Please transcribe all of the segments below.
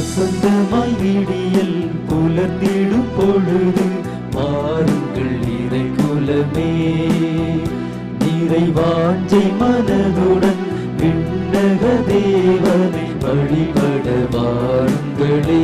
வசந்தமாய் விடியல் புலர்ந்திடும் பொழுது வாருங்கள் இறை குலமே, நிறைவாஞ்சை மனதுடன் விண்ணக தேவனை வழிபட வாருங்களே.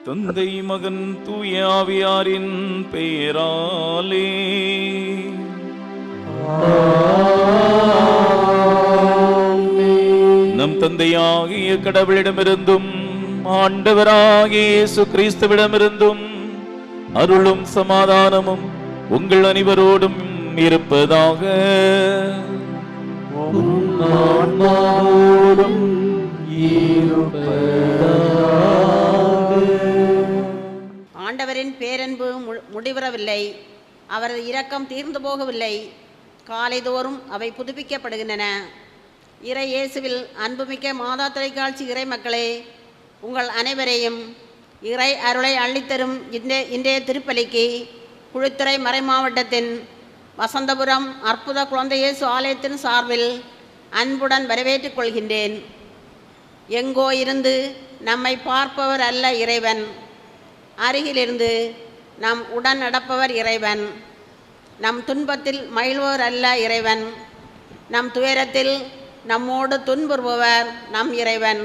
தந்தை மகன் தூய ஆவியாரின் பெயராலே நம் தந்தையாகிய கடவுளிடமிருந்தும் ஆண்டவராகிய இயேசு கிறிஸ்துவிடமிருந்தும் அருளும் சமாதானமும் உங்கள் அனைவரோடும் இருப்பதாக. ஆண்டவரின் பேரன்பு முடிவரவில்லை, அவரது இரக்கம் தீர்ந்து போகவில்லை. காலைதோறும் அவை புதுப்பிக்கப்படுகின்றன. இறை இயேசுவில் அன்புமிக்க மாதா தொலைக்காட்சி இறை மக்களே, உங்கள் அனைவரையும் இறை அருளை அள்ளித்தரும் இன்றைய திருப்பலிக்கு குழித்துறை மறைமாவட்டத்தின் வசந்தபுரம் அற்புத குழந்தை இயேசு ஆலயத்தின் சார்பில் அன்புடன் வரவேற்றுக் கொள்கின்றேன். எங்கோ இருந்து நம்மை பார்ப்பவர் அல்ல இறைவன், அருகிலிருந்து நம் உடன் நடப்பவர் இறைவன். நம் துன்பத்தில் மகிழ்வோர் அல்ல இறைவன், நம் துயரத்தில் நம்மோடு துன்புறுபவர் நம் இறைவன்.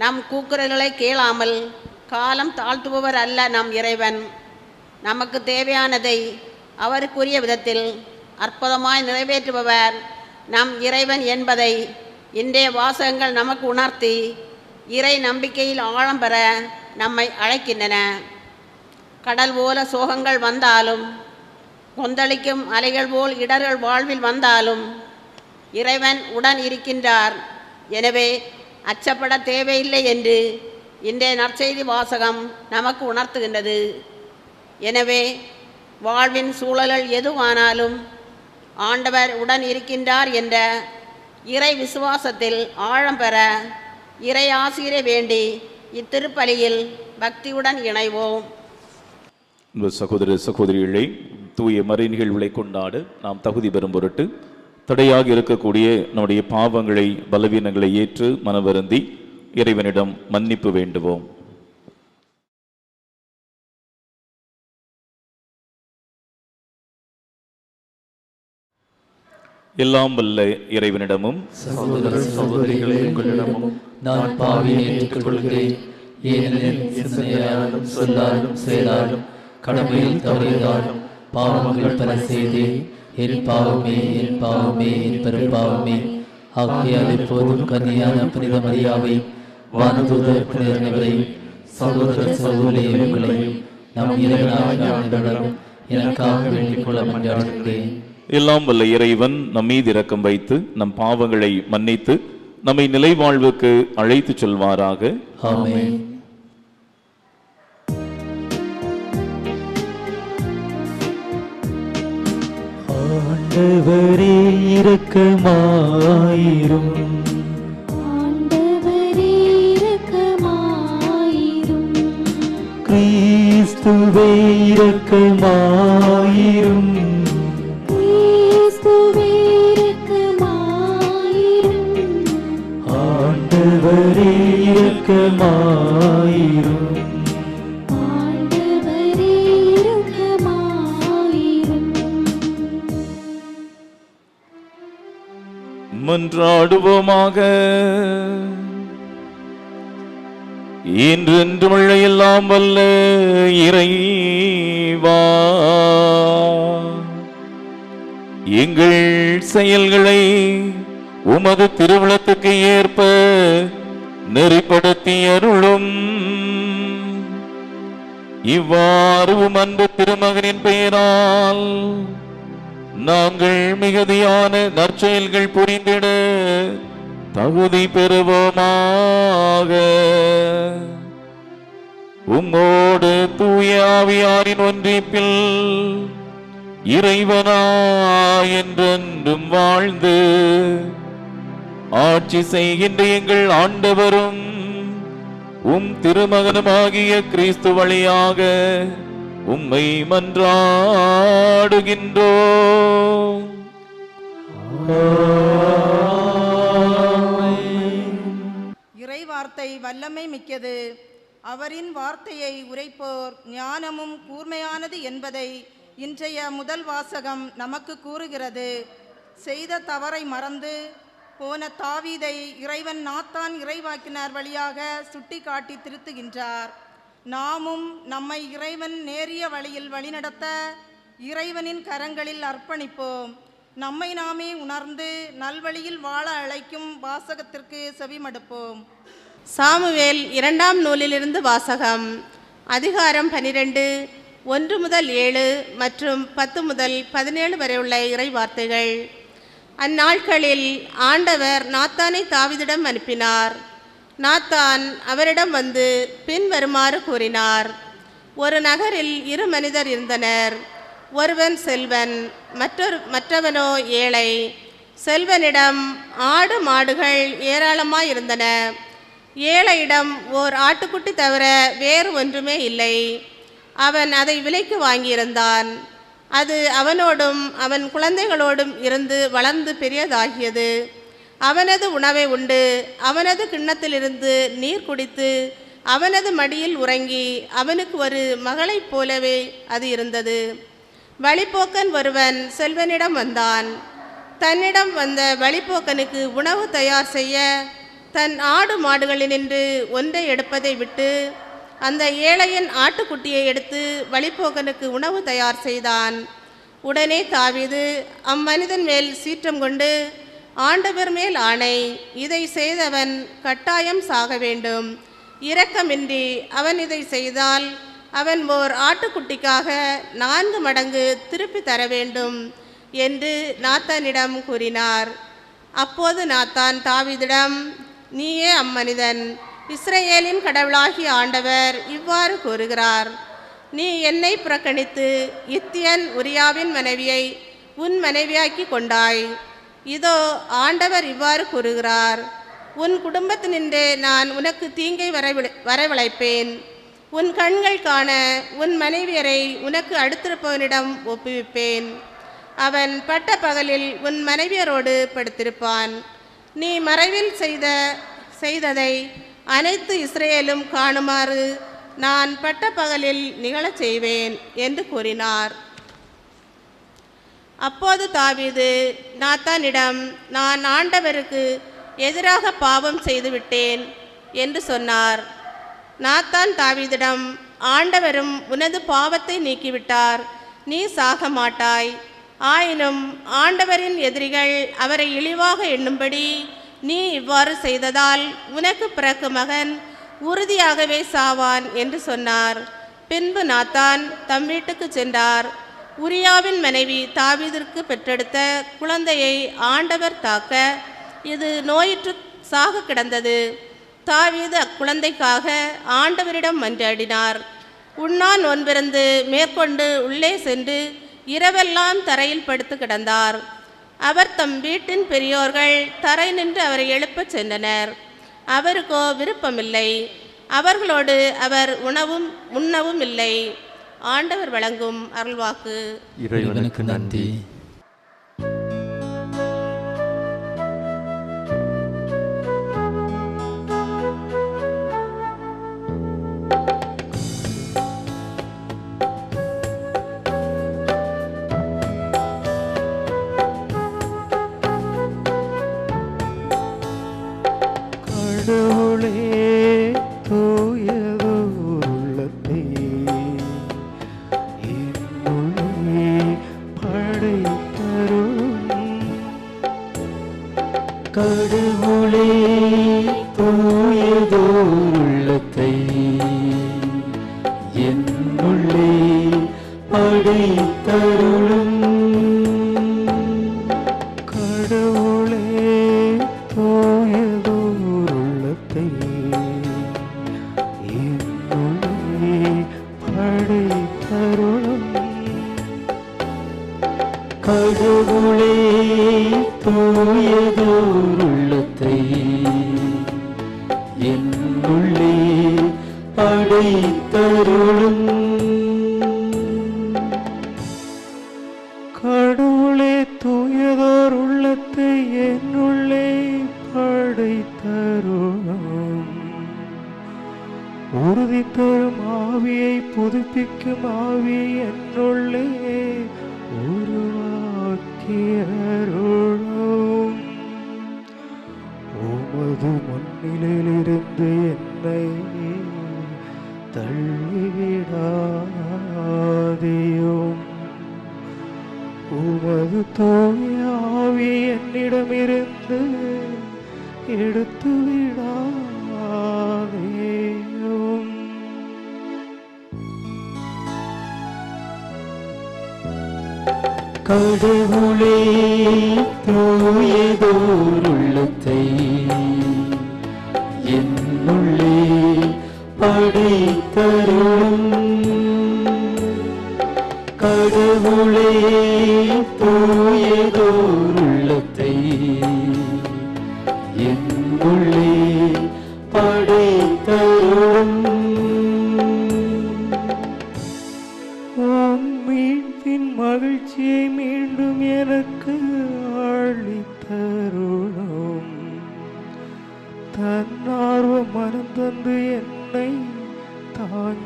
நம் கூக்குரல்களை கேளாமல் காலம் தாழ்த்துபவர் அல்ல நம் இறைவன். நமக்கு தேவையானதை அவருக்குரிய விதத்தில் அற்புதமாய் நிறைவேற்றுபவர் நம் இறைவன் என்பதை இன்றைய வாசகங்கள் நமக்கு உணர்த்தி இறை நம்பிக்கையில் ஆழம் பெற நம்மை அழைக்கின்றன. கடல் போல சோகங்கள் வந்தாலும், கொந்தளிக்கும் அலைகள் போல் இடர்கள் வாழ்வில் வந்தாலும் இறைவன் உடன் இருக்கின்றார். எனவே அச்சப்பட தேவையில்லை என்று இன்றைய நற்செய்தி வாசகம் நமக்கு உணர்த்துகின்றது. எனவே வாழ்வின் சூழல்கள் எதுவானாலும் ஆண்டவர் உடன் இருக்கின்றார் என்ற இறை விசுவாசத்தில் ஆழம் பெற இறை ஆசிரியரை வேண்டி இத்திருப்பலியில் பக்தியுடன் இணைவோம். சகோதர சகோதரிகளை, தூய மறை நிகழ்வுகளை கொண்டாட நாம் தகுதி பெறும் பொருட்டு தடையாக இருக்கக்கூடிய நம்முடைய பாவங்களை பலவீனங்களை ஏற்று மனவருந்தி இறைவனிடம் மன்னிப்பு வேண்டுவோம். எல்லாம் வல்ல இறைவனிடமும் சகோதர சகோதரிகளே, உங்களிடமும் நான் பாவியை ஏற்றுக்கொள்கிறேன். ஏனெனில் சிந்தனையாலும் சொல்லாலும் செயலாலும் கடமையில் தவறியதாலும் பாவங்கள் பல செய்தேன். என் பாவமே, என் பாவமே, என் பெரும்பாவமே. ஆகையால் இப்போதும் கன்னியான புனித மரியாவை, வானதூதர் புனிதர்களையும் சகோதர சகோதரிகளையும் நம் இறைவனாகவும் எனக்காக வேண்டிக் கொள்ள மன்றாடுகிறேன். எல்லாம் வல்ல இறைவன் நம் மீது இரக்கம் வைத்து நம் பாவங்களை மன்னித்து நம்மை நிலை வாழ்வுக்கு அழைத்து செல்வாராக. ஆமென். ஆண்டவரே இரக்கமாயிரும், ஆண்டவரே இரக்கமாயிரும், கிறிஸ்துவே இரக்கமாயிரும், கிறிஸ்துவே இரக்கமாயிரும், ஆண்டவரே இரக்கமாயிரும், ஆண்டவரே இரக்கமாயிரும். மன்றாடுவோமாக. என்றென்றுமுள்ள எல்லாம் வல்ல இறைவா, எங்கள் செயல்களை உமது திருவுளத்துக்கு ஏற்ப நெறிப்படுத்தி அருளும். இவ்வாறு அன்பு திருமகனின் பெயரால் நாங்கள் மிகுதியான நற்செயல்கள் புரிந்திட தகுதி பெறுவோமாக. உம்மோடு தூய ஆவியாரின் ஒன்றிப்பில் இறைவனா என்றென்றும் வாழ்ந்து ஆட்சி செய்கின்ற எங்கள் ஆண்டவரும் உம் திருமகனுமாகிய கிறிஸ்து வழியாக உம்மை மன்றாடுகின்றோம். இறைவார்த்தை வல்லமை மிக்கது. அவரின் வார்த்தையை உரைப்போர் ஞானமும் கூர்மையானது என்பதை இன்றைய முதல் வாசகம் நமக்கு கூறுகிறது. செய்த தவறை மறந்து போன தாவீதை இறைவன் நாத்தான் இறைவாக்கினர் வழியாக சுட்டி காட்டி திருத்துகின்றார். நாமும் நம்மை இறைவன் நேரிய வழியில் வழிநடத்த இறைவனின் கரங்களில் அர்ப்பணிப்போம். நம்மை நாமே உணர்ந்து நல்வழியில் வாழ அழைக்கும் வாசகத்திற்கு செவிமடுப்போம். சாமுவேல் 2ஆம் நூலிலிருந்து வாசகம். அதிகாரம் 12, 1 முதல் 7 மற்றும் 10 முதல் 17 வரை உள்ள இறை வார்த்தைகள். அந்நாட்களில் ஆண்டவர் நாத்தானை தாவீதிடம் அனுப்பினார். நாத்தான் அவரிடம் வந்து பின்வருமாறு கூறினார். ஒரு நகரில் 2 மனிதர் இருந்தனர். ஒருவன் செல்வன், மற்றவனோ ஏழை. செல்வனிடம் ஆடு மாடுகள் ஏராளமாயிருந்தன. ஏழையிடம் ஓர் ஆட்டுக்குட்டி தவிர வேறு ஒன்றுமே இல்லை. அவன் அதை விலைக்கு வாங்கியிருந்தான். அது அவனோடும் அவன் குழந்தைகளோடும் இருந்து வளர்ந்து பெரியதாகியது. அவனது உணவை உண்டு, அவனது கிண்ணத்திலிருந்து நீர் குடித்து, அவனது மடியில் உறங்கி, அவனுக்கு ஒரு மகளைப் போலவே அது இருந்தது. வழிப்போக்கன் ஒருவன் செல்வனிடம் வந்தான். தன்னிடம் வந்த வழிப்போக்கனுக்கு உணவு தயார் செய்ய தன் ஆடு மாடுகளினின்று ஒன்றை எடுப்பதை விட்டு அந்த ஏழையின் ஆட்டுக்குட்டியை எடுத்து வழிப்போக்கனுக்கு உணவு தயார் செய்தான். உடனே தாவீது அம்மனிதன் மேல் சீற்றம் கொண்டு, ஆண்டவர் மேல் ஆணை, இதை செய்தவன் கட்டாயம் சாக வேண்டும். இரக்கமின்றி அவன் இதை செய்தால் அவன் ஓர் ஆட்டுக்குட்டிக்காக 4 மடங்கு திருப்பி தர வேண்டும் என்று நாத்தானிடம் கூறினார். அப்போது நாத்தான் தாவீதிடம், நீயே அம்மனிதன், இஸ்ரவேலின் கடவுளாகிய ஆண்டவர் இவ்வாறு கூறுகிறார், நீ என்னை புறக்கணித்து இத்தியன் உரியாவின் மனைவியை உன் மனைவியாக்கி கொண்டாய். இதோ ஆண்டவர் இவ்வாறு கூறுகிறார், உன் குடும்பத்தினின்றே நான் உனக்கு தீங்கை வரவழைப்பேன். உன் கண்கள் காண உன் மனைவியரை உனக்கு அடுத்திருப்பவனிடம் ஒப்புவிப்பேன். அவன் பட்ட பகலில் உன் மனைவியரோடு படுத்திருப்பான். நீ மறைவில் செய்ததை அனைத்து இஸ்ரேலும் காணுமாறு நான் பட்ட பகலில் நிகழச் செய்வேன் என்று கூறினார். அப்போது தாவீது நாத்தானிடம், நான் ஆண்டவருக்கு எதிராக பாவம் செய்துவிட்டேன் என்று சொன்னார். நாத்தான் தாவீதிடம், ஆண்டவரும் உனது பாவத்தை நீக்கிவிட்டார், நீ சாக மாட்டாய். ஆயினும் ஆண்டவரின் எதிரிகள் அவரை இழிவாக எண்ணும்படி நீ இவ்வாறு செய்ததால் உனக்கு பிறக்கும் மகன் உறுதியாகவே சாவான் என்று சொன்னார். பின்பு நாத்தான் தம் வீட்டுக்கு சென்றார். உரியாவின் மனைவி தாவீதிற்கு பெற்றெடுத்த குழந்தையை ஆண்டவர் தாக்க இது நோயுற்று சாக கிடந்தது. தாவீது அக்குழந்தைக்காக ஆண்டவரிடம் மன்றாடினார். உண்ணான் நோன்பிருந்து மேற்கொண்டு உள்ளே சென்று இரவெல்லாம் தரையில் படுத்து கிடந்தார். அவர் தம் வீட்டின் பெரியோர்கள் தரை நின்று அவரை எழுப்பச் சென்றனர். அவருக்கோ விருப்பமில்லை. அவர்களோடு அவர் உண்ணவும் இல்லை. ஆண்டவர் வழங்கும் அருள்வாக்கு. இறைவனுக்கு நன்றி. கடவுளே தூயதோர் உள்ளத்தை என்னுள்ளே படைத்தருளும். கடவுளே தூயதோர் உள்ளத்தை என்னுள்ளே படைத்தருளும். கடவுளே தூயதோர் உள்ளத்தை என்னுள்ளே படைத்தருளும். கடவுளே தூயதோர் உள்ளத்தை என்னுள்ளே படைத்தருளும். உறுதி தரும் ஆவியை புதுப்பிக்கும் ஆவியை என்னுள்ளே உருவாக்கியருளும். உமது முன்னிலையிலிருந்து என்னை தள்ளிவிடாதேயும். உமது தூய ஆவி என்னிடமிருந்து எடுத்து விடாதேயும். கடவுளே தூயதோர் உள்ளத்தை என்னுள்ளே படைத்தருளும். கடவுளே தூயதோர் உள்ளத்தை என்னுள்ளே படைத்தருளும். மீட்பின் மகிழ்ச்சியை மீண்டும் எனக்கு அளித்தருளும். தன்னார்வ மனம் தந்து என்னை தாங்கியருளும்.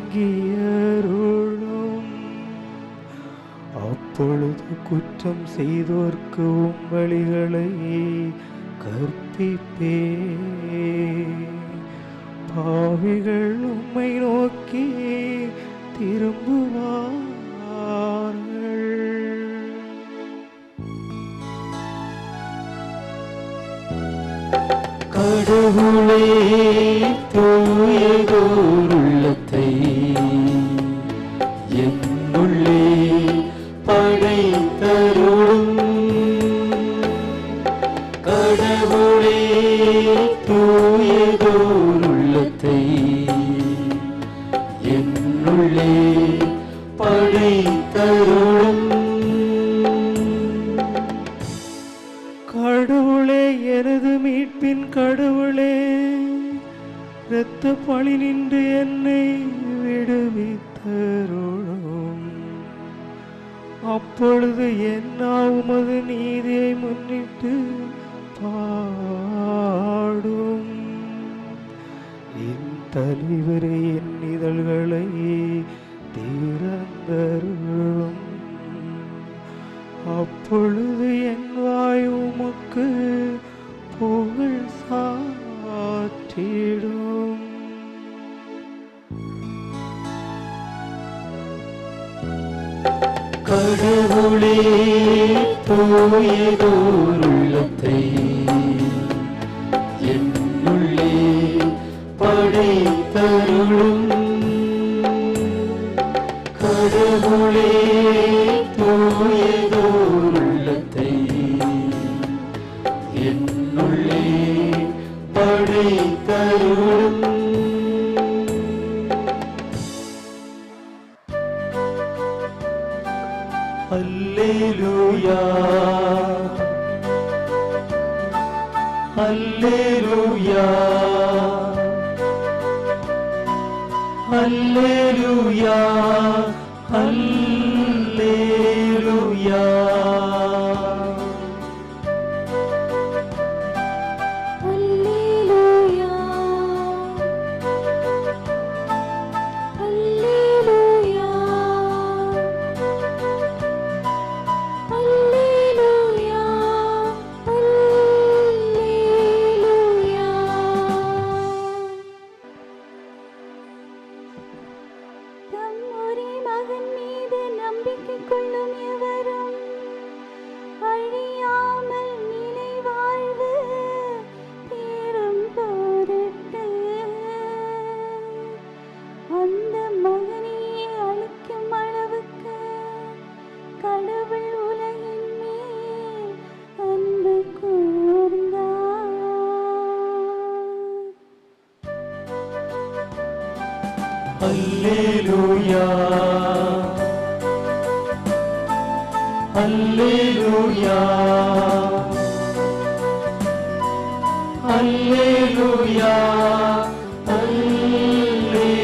அப்பொழுது குற்றம் செய்தோர்க்கு உம் வழிகளை கற்பிப்பே. பாவிகள் உம்மை நோக்கி திரும்புவார்கள். கடவுளே தூயதோர் உள்ளத்தை என்னுள்ளே படைத்தருளும். கடவுளே தூயதோர் உள்ளத்தை என்னுள்ளே படைத்தருளும். கடவுளே எனது மீட்பின் கடவுளே, இரத்த பழி நின்று என்னை விடுவித்தருளும். அப்பொழுது என்ன உமது நீதியை முன்னிட்டு பாடும். என் தலைவரே என் இதழ்களை திறந்தருளும். அப்பொழுது என் வாய் உமக்கு புகழ் சாற்றிடும். கடவுளே தூயதோர் உள்ளத்தை என்னுள்ளே படைத்தருளும். கடவுளே தூயதோர் உள்ளத்தை என்னுள்ளே படைத்தருளும். அல்லேலூயா அல்லேலூயா அல்லேலூயா அல்லேலூயா. அல்லேலூயா அல்லேலூயா அல்லேலூயா.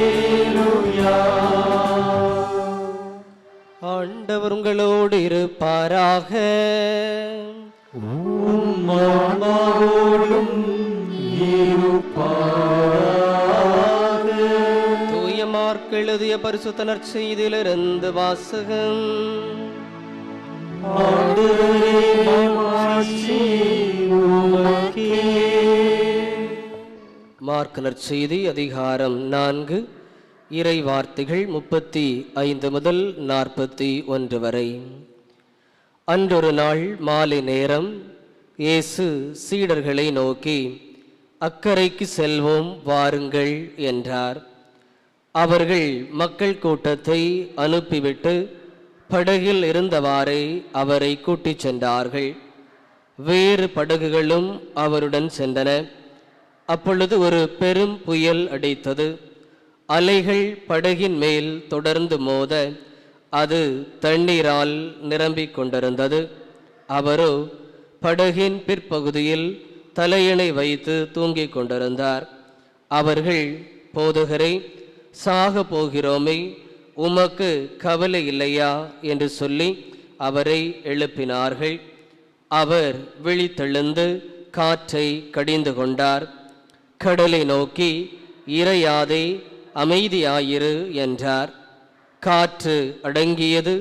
ஆண்டவர் உங்களோடு இருப்பாராக. உம் ஆன்மாவோடும் இருப்பாராக. தூய மார்க் எழுதிய பரிசுத்த நற்செய்தியிலிருந்து வாசகம். ஆண்டவரே மாட்சி உமக்கே. மார்க் நற்செய்தி அதிகாரம் 4 இறை வார்த்தைகள் 35 முதல் 41 வரை. அன்றொரு நாள் மாலை நேரம் இயேசு சீடர்களை நோக்கி, அக்கரைக்கு செல்வோம் வாருங்கள் என்றார். அவர்கள் மக்கள் கூட்டத்தை அனுப்பிவிட்டு படகில் இருந்தவாறே அவரை கூட்டிச் சென்றார்கள். வேறு படகுகளும் அவருடன் சென்றன. அப்பொழுது ஒரு பெரும் புயல் அடித்தது. அலைகள் படகின் மேல் தொடர்ந்து மோத அது தண்ணீரால் நிரம்பிக் கொண்டிருந்தது. அவரோ படகின் பிற்பகுதியில் தலையணை வைத்து தூங்கிக் கொண்டிருந்தார். அவர்கள், போதகரே, சாக போகிறோமே, உமக்கு கவலை இல்லையா என்று சொல்லி அவரை எழுப்பினார்கள். அவர் விழித்தெழுந்து காற்றை கடிந்து கொண்டார். கடலை நோக்கி, இறையாதே, அமைதியாயிரு என்றார். காற்று அடங்கியது,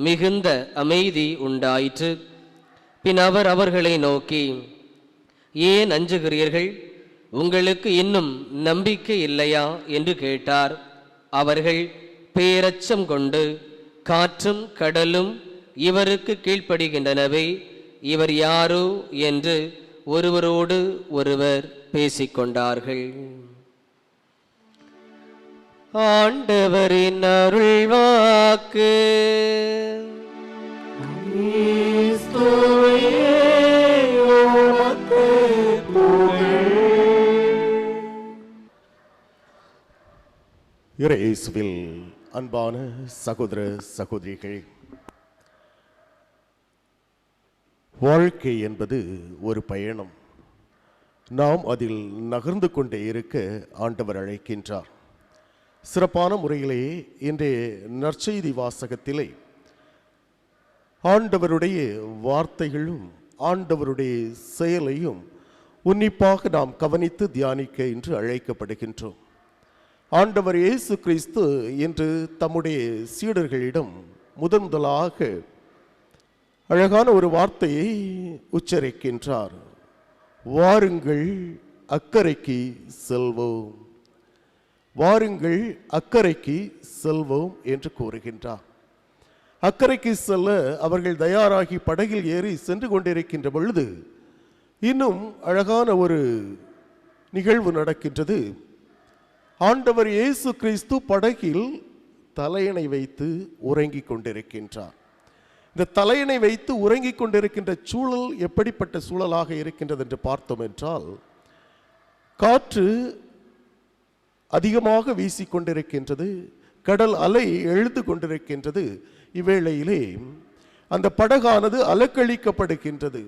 மிகுந்த அமைதி உண்டாயிற்று. பின் அவர் அவர்களை நோக்கி, ஏன் அஞ்சுகிறீர்கள்? உங்களுக்கு இன்னும் நம்பிக்கை இல்லையா என்று கேட்டார். அவர்கள் பேரச்சம் கொண்டு, காற்றும் கடலும் இவருக்கு கீழ்ப்படுகின்றனவே, இவர் யாரோ என்று ஒருவரோடு ஒருவர் பேசிக்கொண்டார்கள். ஆண்டவரின் அருள்வாக்கு. இயேசுவில் அன்பான சகோதர சகோதரிகள், வாழ்க்கை என்பது ஒரு பயணம். நாம் அதில் நகர்ந்து கொண்டே இருக்க ஆண்டவர் அழைக்கின்றார். சிறப்பான முறையிலே இன்றைய நற்செய்தி வாசகத்திலே ஆண்டவருடைய வார்த்தைகளும் ஆண்டவருடைய செயலையும் உன்னிப்பாக நாம் கவனித்து தியானிக்க இன்று அழைக்கப்படுகின்றோம். ஆண்டவர் இயேசு கிறிஸ்து இன்று தம்முடைய சீடர்களிடம் முதலாக அழகான ஒரு வார்த்தையை உச்சரிக்கின்றார். வாருங்கள், அக்கரைக்கு செல்வோம். வாருங்கள், அக்கரைக்கு செல்வோம் என்று கூறுகின்றார். அக்கரைக்கு செல்ல அவர்கள் தயாராகி படகில் ஏறி சென்று கொண்டிருக்கின்ற பொழுது இன்னும் அழகான ஒரு நிகழ்வு நடக்கின்றது. ஆண்டவர் இயேசு கிறிஸ்து படகில் தலையணை வைத்து உறங்கிக் கொண்டிருக்கின்றார். இந்த தலையணை வைத்து உறங்கிக் கொண்டிருக்கின்ற சூழல் எப்படிப்பட்ட சூழலாக இருக்கின்றது என்று பார்த்தோம் என்றால், காற்று அதிகமாக வீசிக்கொண்டிருக்கின்றது, கடல் அலை எழுந்து கொண்டிருக்கின்றது. இவ்வேளையிலே அந்த படகானது அலக்களிக்கப்படுகின்றது.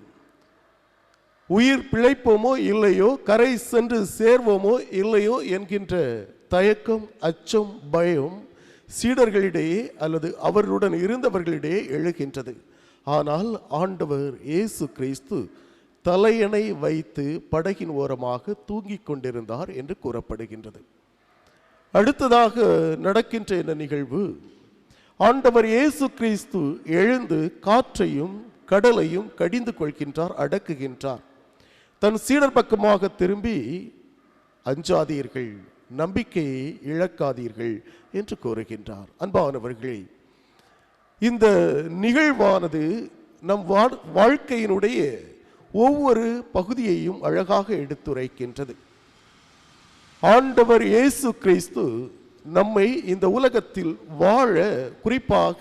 உயிர் பிழைப்போமோ இல்லையோ, கரை சென்று சேர்வோமோ இல்லையோ என்கின்ற தயக்கம், அச்சம், பயம் சீடர்களிடையே அல்லது அவர்களுடன் இருந்தவர்களிடையே எழுகின்றது. ஆனால் ஆண்டவர் இயேசு கிறிஸ்து தலையணை வைத்து படகின் ஓரமாக தூங்கிக் கொண்டிருந்தார் என்று கூறப்படுகின்றது. அடுத்ததாக நடக்கின்ற இந்த நிகழ்வு, ஆண்டவர் இயேசு கிறிஸ்து எழுந்து காற்றையும் கடலையும் கடிந்து கொள்கின்றார், அடக்குகின்றார். தன் சீடர் பக்கமாக திரும்பி, அஞ்சாதீர்கள், நம்பிக்கையை இழக்காதீர்கள் என்று கூறுகின்றார். அன்பானவர்களே, இந்த நிகழ்வானது நம் வாழ்க்கையினுடைய ஒவ்வொரு பகுதியையும் அழகாக எடுத்துரைக்கின்றது. ஆண்டவர் இயேசு கிறிஸ்து நம்மை இந்த உலகத்தில் வாழ, குறிப்பாக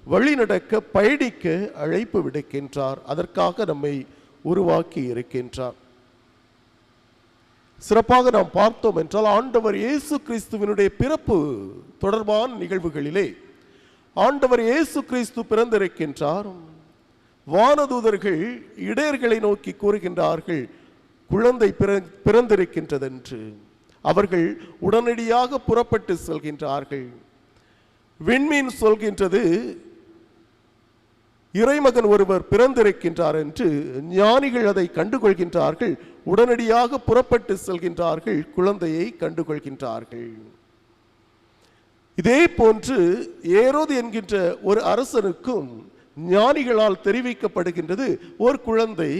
வழிநடக்க, பயணிக்க அழைப்பு விடுக்கின்றார். அதற்காக நம்மை உருவாக்கி இருக்கின்றார். சிறப்பாக நாம் பார்த்தோம் என்றால், ஆண்டவர் இயேசு கிறிஸ்துவினுடைய பிறப்பு தொடர்பான நிகழ்வுகளிலே ஆண்டவர் இயேசு கிறிஸ்து பிறந்திருக்கின்றார். வானதூதர்கள் இடையர்களை நோக்கி கூறுகின்றார்கள், குழந்தை பிறந்திருக்கின்றதென்று. அவர்கள் உடனடியாக புறப்பட்டு செல்கின்றார்கள். விண்மீன் சொல்கின்றது, இறைமகன் ஒருவர் பிறந்திருக்கின்றார் என்று. ஞானிகள் அதை கண்டுகொள்கின்றார்கள். உடனடியாக புறப்பட்டு செல்கின்றார்கள், குழந்தையை கண்டுகொள்கின்றார்கள். இதே போன்று ஏரோது என்கின்ற ஒரு அரசனுக்கும் ஞானிகளால் தெரிவிக்கப்படுகின்றது, ஒரு குழந்தை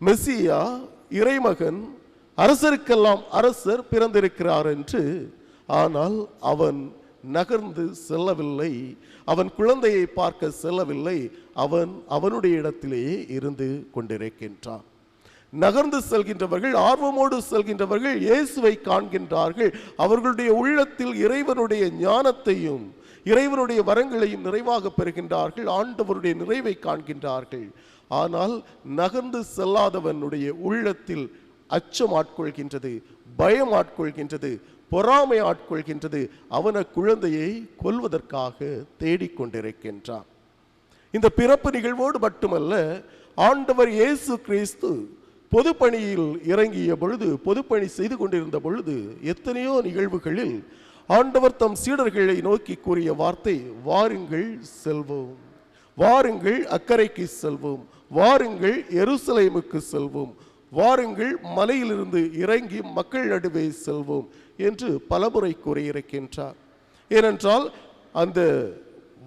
மெசியா இறைமகன் அரசருக்கெல்லாம் அரசர் பிறந்திருக்கிறார் என்று. ஆனால் அவன் நகர்ந்து செல்லவில்லை, அவன் குழந்தையை பார்க்க செல்லவில்லை, அவனுடைய இடத்திலேயே இருந்து கொண்டிருக்கின்றான். நகர்ந்து செல்கின்றவர்கள், ஆர்வமோடு செல்கின்றவர்கள் இயேசுவை காண்கின்றார்கள். அவர்களுடைய உள்ளத்தில் இறைவனுடைய ஞானத்தையும் இறைவனுடைய வரங்களையும் நிறைவாக பெறுகின்றார்கள். ஆண்டவருடைய நிறைவை காண்கின்றார்கள். ஆனால் நகர்ந்து செல்லாதவனுடைய உள்ளத்தில் அச்சம் ஆட்கொள்கின்றது, பயம் ஆட்கொள்கின்றது, பொறாமை ஆட்கொள்கின்றது. அவன குழந்தையை கொல்வதற்காக தேடிக்கொண்டிருக்கின்றான். இந்த பிறப்பு நிகழ்வோடு மட்டுமல்ல, ஆண்டவர் இயேசு கிறிஸ்து பொதுப்பணியில் இறங்கிய பொழுது, பொதுப்பணி செய்து கொண்டிருந்த பொழுது எத்தனையோ நிகழ்வுகளில் ஆண்டவர் தம் சீடர்களை நோக்கி கூறிய வார்த்தை, வாருங்கள் செல்வோம், வாருங்கள் அக்கறைக்கு செல்வோம், வாருங்கள் எருசலேமுக்கு செல்வோம், வாருங்கள் மலையிலிருந்து இறங்கி மக்கள் நடுவே செல்வோம் என்று பலமுறை கூறியிருக்கின்றார். ஏனென்றால் அந்த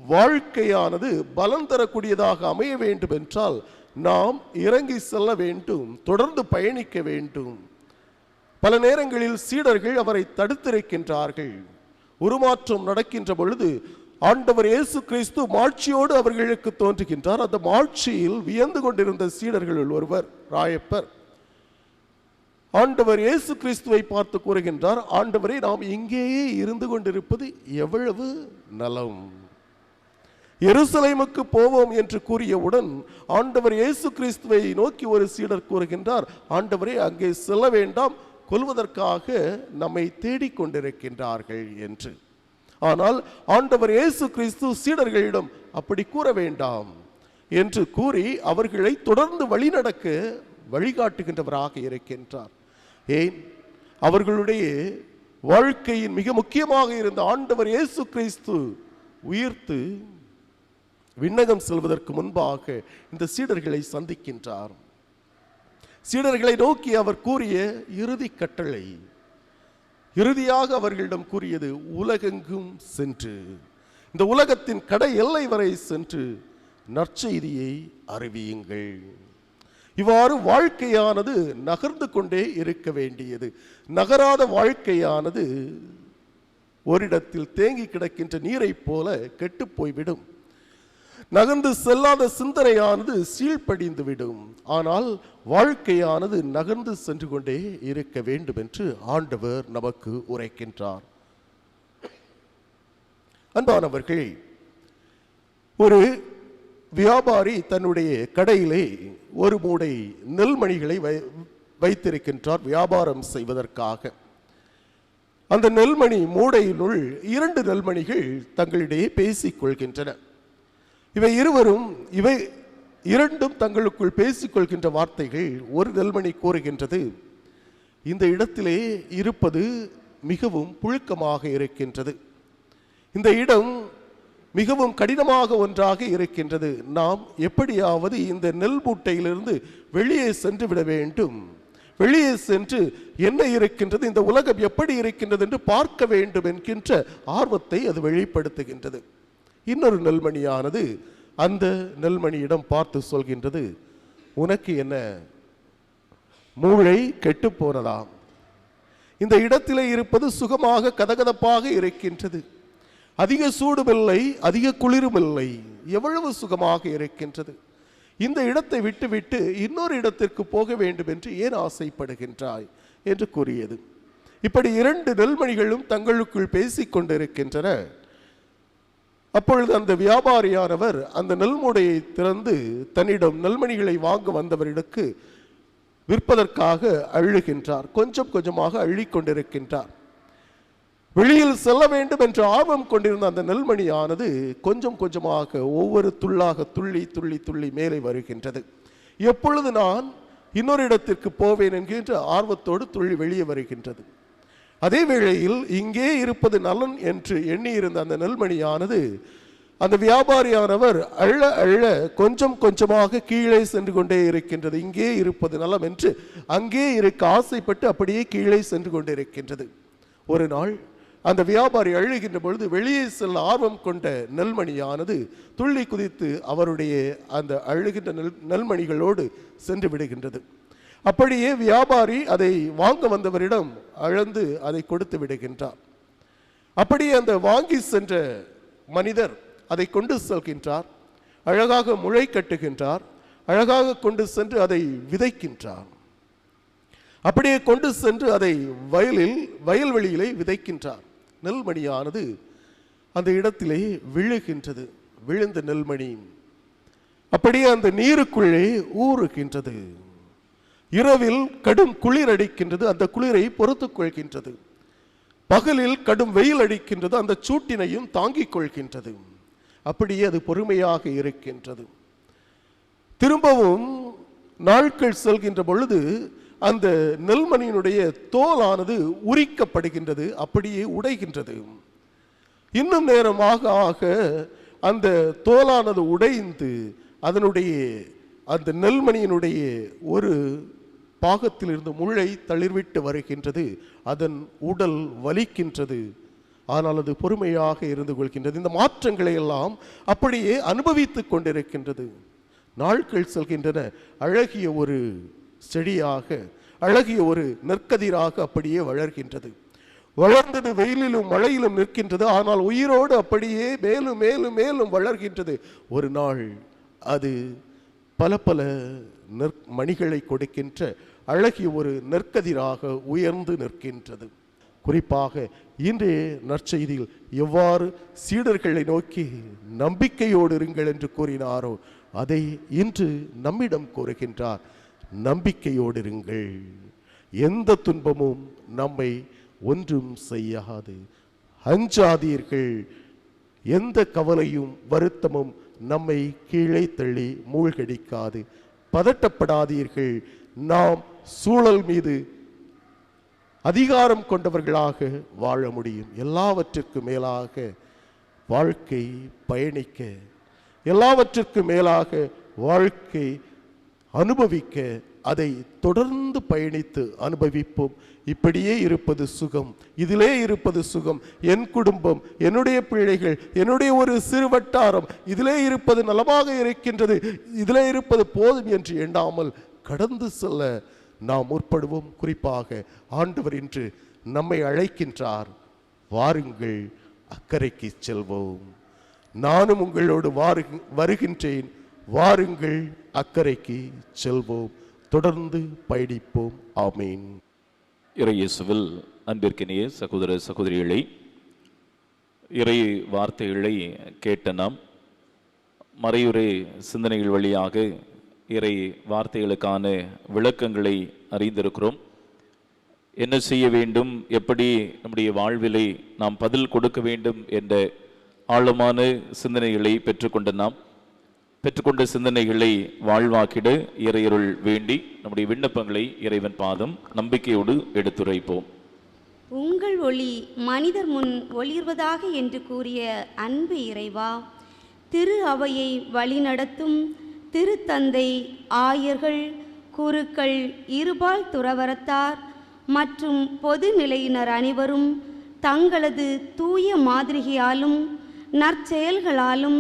வாழ்க்கையானது பலன் தரக்கூடியதாக அமைய வேண்டும் என்றால் நாம் இறங்கி செல்ல வேண்டும், தொடர்ந்து பயணிக்க வேண்டும். பல நேரங்களில் சீடர்கள் அவரை தடுத்திருக்கின்றார்கள். உருமாற்றம் நடக்கின்ற பொழுது ஆண்டவர் இயேசு கிறிஸ்து மாட்சியோடு அவர்களுக்கு தோன்றுகின்றார். அந்த மாட்சியில் வியந்து கொண்டிருந்த சீடர்களுள் ஒருவர் ராயப்பர் ஆண்டவர் இயேசு கிறிஸ்துவை பார்த்து கூறுகின்றார், ஆண்டவரை, நாம் இங்கேயே இருந்து கொண்டிருப்பது எவ்வளவு நலம். எருசலேமுக்கு போவோம் என்று கூறியவுடன் ஆண்டவர் இயேசு கிறிஸ்துவை நோக்கி ஒரு சீடர் கூறுகின்றார், ஆண்டவரே, அங்கே செல்ல வேண்டாம், கொல்வதற்காக நம்மை தேடிக்கொண்டிருக்கின்றார்கள் என்று. ஆனால் ஆண்டவர் இயேசு கிறிஸ்து சீடர்களிடம் அப்படி கூற வேண்டாம் என்று கூறி அவர்களை தொடர்ந்து வழிநடக்க வழிகாட்டுகின்றவராக இருக்கின்றார். ஏன்? அவர்களுடைய வாழ்க்கையின் மிக முக்கியமாக இருந்த ஆண்டவர் இயேசு கிறிஸ்து உயிர்த்து விண்ணகம் செல்வதற்கு முன்பாக இந்த சீடர்களை சந்திக்கின்றார். சீடர்களை நோக்கி அவர் கூறிய இறுதி கட்டளை, இறுதியாக அவர்களிடம் கூறியது, உலகெங்கும் சென்று, இந்த உலகத்தின் கடை எல்லை வரை சென்று நற்செய்தியை அறிவியுங்கள். இவ்வாறு வாழ்க்கையானது நகர்ந்து கொண்டே இருக்க வேண்டியது. நகராத வாழ்க்கையானது ஓரிடத்தில் தேங்கி கிடக்கின்ற நீரை போல கெட்டு போய்விடும். நகர்ந்து செல்லாத சிந்தனையானது சீழ்படிந்து விடும். ஆனால் வாழ்க்கையானது நகர்ந்து சென்று கொண்டே இருக்க வேண்டும் என்று ஆண்டவர் நமக்கு உரைக்கின்றார். அன்பானவர்களே, ஒரு வியாபாரி தன்னுடைய கடையிலே ஒரு மூடை நெல்மணிகளை வைத்திருக்கின்றார் வியாபாரம் செய்வதற்காக. அந்த நெல்மணி மூடையினுள் 2 நெல்மணிகள் தங்களிடையே பேசிக் கொள்கின்றன. இவை இரண்டும் தங்களுக்குள் பேசிக்கொள்கின்ற வார்த்தைகள். ஒரு நெல்மணி கூறுகின்றது, இந்த இடத்திலே இருப்பது மிகவும் புழுக்கமாக இருக்கின்றது, இந்த இடம் மிகவும் கடினமாக ஒன்றாக இருக்கின்றது, நாம் எப்படியாவது இந்த நெல் மூட்டையிலிருந்து வெளியே சென்று விட வேண்டும், வெளியே சென்று என்ன இருக்கின்றது, இந்த உலகம் எப்படி இருக்கின்றது என்று பார்க்க வேண்டும் என்கின்ற ஆர்வத்தை அது வெளிப்படுத்துகின்றது. இன்னொரு நெல்மணியானது அந்த நெல்மணியிடம் பார்த்து சொல்கின்றது, உனக்கு என்ன மூளை கெட்டு போனதாம், இந்த இடத்திலே இருப்பது சுகமாக கதகதப்பாக இருக்கின்றது, அதிக சூடுமில்லை, அதிக குளிருமில்லை, எவ்வளவு சுகமாக இருக்கின்றது, இந்த இடத்தை விட்டுவிட்டு இன்னொரு இடத்திற்கு போக வேண்டும் என்று ஏன் ஆசைப்படுகின்றாய் என்று கூறியது. இப்படி 2 நெல்மணிகளும் தங்களுக்குள் பேசிக் கொண்டிருக்கின்றன. அப்பொழுது அந்த வியாபாரியானவர் அந்த நெல்முடையை திறந்து தன்னிடம் நெல்மணிகளை வாங்க வந்தவர்களுக்கு விற்பதற்காக அள்ளுகின்றார். கொஞ்சம் கொஞ்சமாக அள்ளிக்கொண்டிருக்கின்றார். வெளியில் செல்ல வேண்டும் என்ற ஆர்வம் கொண்டிருந்த அந்த நெல்மணியானது கொஞ்சம் கொஞ்சமாக ஒவ்வொரு துள்ளாக துள்ளி துள்ளி துள்ளி மேலே வருகின்றது. எப்பொழுது நான் இன்னொரு இடத்திற்கு போவேன் என்கின்ற ஆர்வத்தோடு துள்ளி வெளியே வருகின்றது. அதே வேளையில் இங்கே இருப்பது நலன் என்று எண்ணியிருந்த அந்த நெல்மணியானது அந்த வியாபாரியானவர் அள்ள அள்ள கொஞ்சம் கொஞ்சமாக கீழே சென்று கொண்டே இருக்கின்றது. இங்கே இருப்பது நலம் என்று அங்கே இருக்க ஆசைப்பட்டு அப்படியே கீழே சென்று கொண்டே இருக்கின்றது. ஒரு நாள் அந்த வியாபாரி அழுகின்ற பொழுது வெளியே செல்ல ஆர்வம் கொண்ட நெல்மணியானது துள்ளி குதித்து அவருடைய அந்த அழுகின்ற நெல்மணிகளோடு சென்று விடுகின்றது. அப்படியே வியாபாரி அதை வாங்க வந்தவரிடம் அளந்து அதை கொடுத்து விடுகின்றார். அப்படியே அந்த வாங்கி சென்ற மனிதர் அதை கொண்டு செல்கின்றார். அழகாக முளை கட்டுகின்றார். அழகாக கொண்டு சென்று அதை விதைக்கின்றார். அப்படியே கொண்டு சென்று அதை வயல்வெளியிலே விதைக்கின்றார். நெல்மணியானது அந்த இடத்திலே விழுகின்றது. விழுந்த நெல்மணி அப்படியே அந்த நீருக்குள்ளே ஊறுகின்றது. இரவில் கடும் குளிர் அடிக்கின்றது. அந்த குளிரை பொறுத்துக் கொள்கின்றது. பகலில் கடும் வெயில் அடிக்கின்றது. அந்த சூட்டினையும் தாங்கிக் கொள்கின்றது. அப்படியே அது பொறுமையாக இருக்கின்றது. திரும்பவும் நாட்கள் செல்கின்ற பொழுது அந்த நெல்மணியினுடைய தோலானது உரிக்கப்படுகின்றது. அப்படியே உடைகின்றது. இன்னும் நேரமாக ஆக அந்த தோலானது உடைந்து அதனுடைய அந்த நெல்மணியினுடைய ஒரு பாகத்தில் இருந்து முளை தளிர்விட்டு வருகின்றது. அதன் உடல் வலிக்கின்றது. ஆனால் அது பொறுமையாக இருந்து கொள்கின்றது. இந்த மாற்றங்களை எல்லாம் அப்படியே அனுபவித்துக் கொண்டிருக்கின்றது. நாட்கள் செல்கின்றன. அழகிய ஒரு செடியாக, அழகிய ஒரு நெற்கதிராக அப்படியே வளர்கின்றது. வளர்ந்தது வெயிலிலும் மழையிலும் நிற்கின்றது. ஆனால் உயிரோடு அப்படியே மேலும் மேலும் மேலும் வளர்கின்றது. ஒரு நாள் அது பல பல மணிகளை கொடுக்கின்ற அழகிய ஒரு நெற்கதிராக உயர்ந்து நிற்கின்றது. குறிப்பாக இன்றைய நற்செய்தியில் எவ்வாறு சீடர்களை நோக்கி நம்பிக்கையோடு இருங்கள் என்று கூறினாரோ அதை இன்று நம்மிடம் கூறுகின்றார். நம்பிக்கையோடு இருங்கள். எந்த துன்பமும் நம்மை ஒன்றும் செய்யாது. அஞ்சாதீர்கள். எந்த கவலையும் வருத்தமும் நம்மை கீழே தள்ளி மூழ்கடிக்காது. பதட்டப்படாதீர்கள். நாம் சூழல் மீது அதிகாரம் கொண்டவர்களாக வாழ முடியும். எல்லாவற்றிற்கும் மேலாக வாழ்க்கை பயணிக்க, எல்லாவற்றிற்கும் மேலாக வாழ்க்கை அனுபவிக்க, அதை தொடர்ந்து பயணித்து அனுபவிப்போம். இப்படியே இருப்பது சுகம். இதிலே இருப்பது சுகம். என் குடும்பம், என்னுடைய பிள்ளைகள், என்னுடைய ஒரு சிறு வட்டாரம், இதிலே இருப்பது நலமாக இருக்கின்றது, இதிலே இருப்பது போதும் என்று எண்ணாமல் கடந்து செல்ல நாம் முற்படுவோம். குறிப்பாக ஆண்டவர் இன்று நம்மை அழைக்கின்றார். வாருங்கள், அக்கறைக்கு செல்வோம். நானும் உங்களோடு வருகின்றேன். வாருங்கள், அக்கறைக்கு செல்வோம். தொடர்ந்து பயணிப்போம். ஆமீன். இறையேசுவில் அன்பிற்கினிய சகோதர சகோதரிகளை, இறை வார்த்தைகளை கேட்ட நாம் மறையுறை சிந்தனைகள் வழியாக இறை வார்த்தைகளுக்கான விளக்கங்களை அறிந்திருக்கிறோம். என்ன செய்ய வேண்டும், எப்படி நம்முடைய வாழ்விலை நாம் பதில் கொடுக்க வேண்டும் என்ற ஆழமான சிந்தனைகளை பெற்றுக்கொண்ட சிந்தனைகளை வாழ்வாக்கிட இறையருள் வேண்டி நம்முடைய விண்ணப்பங்களை இறைவன் பாதம் நம்பிக்கையோடு எடுத்துரைப்போம். உங்கள் ஒளி மனிதர் முன் ஒளிர்வதாக என்று கூறிய அன்பு இறைவா, திரு அவையை வழிநடத்தும் திருத்தந்தை, ஆயர்கள், குருக்கள், இருபால் துறவரத்தார் மற்றும் பொது நிலையினர் அனைவரும் தங்களது தூய மாதிரிகையாலும் நற்செயல்களாலும்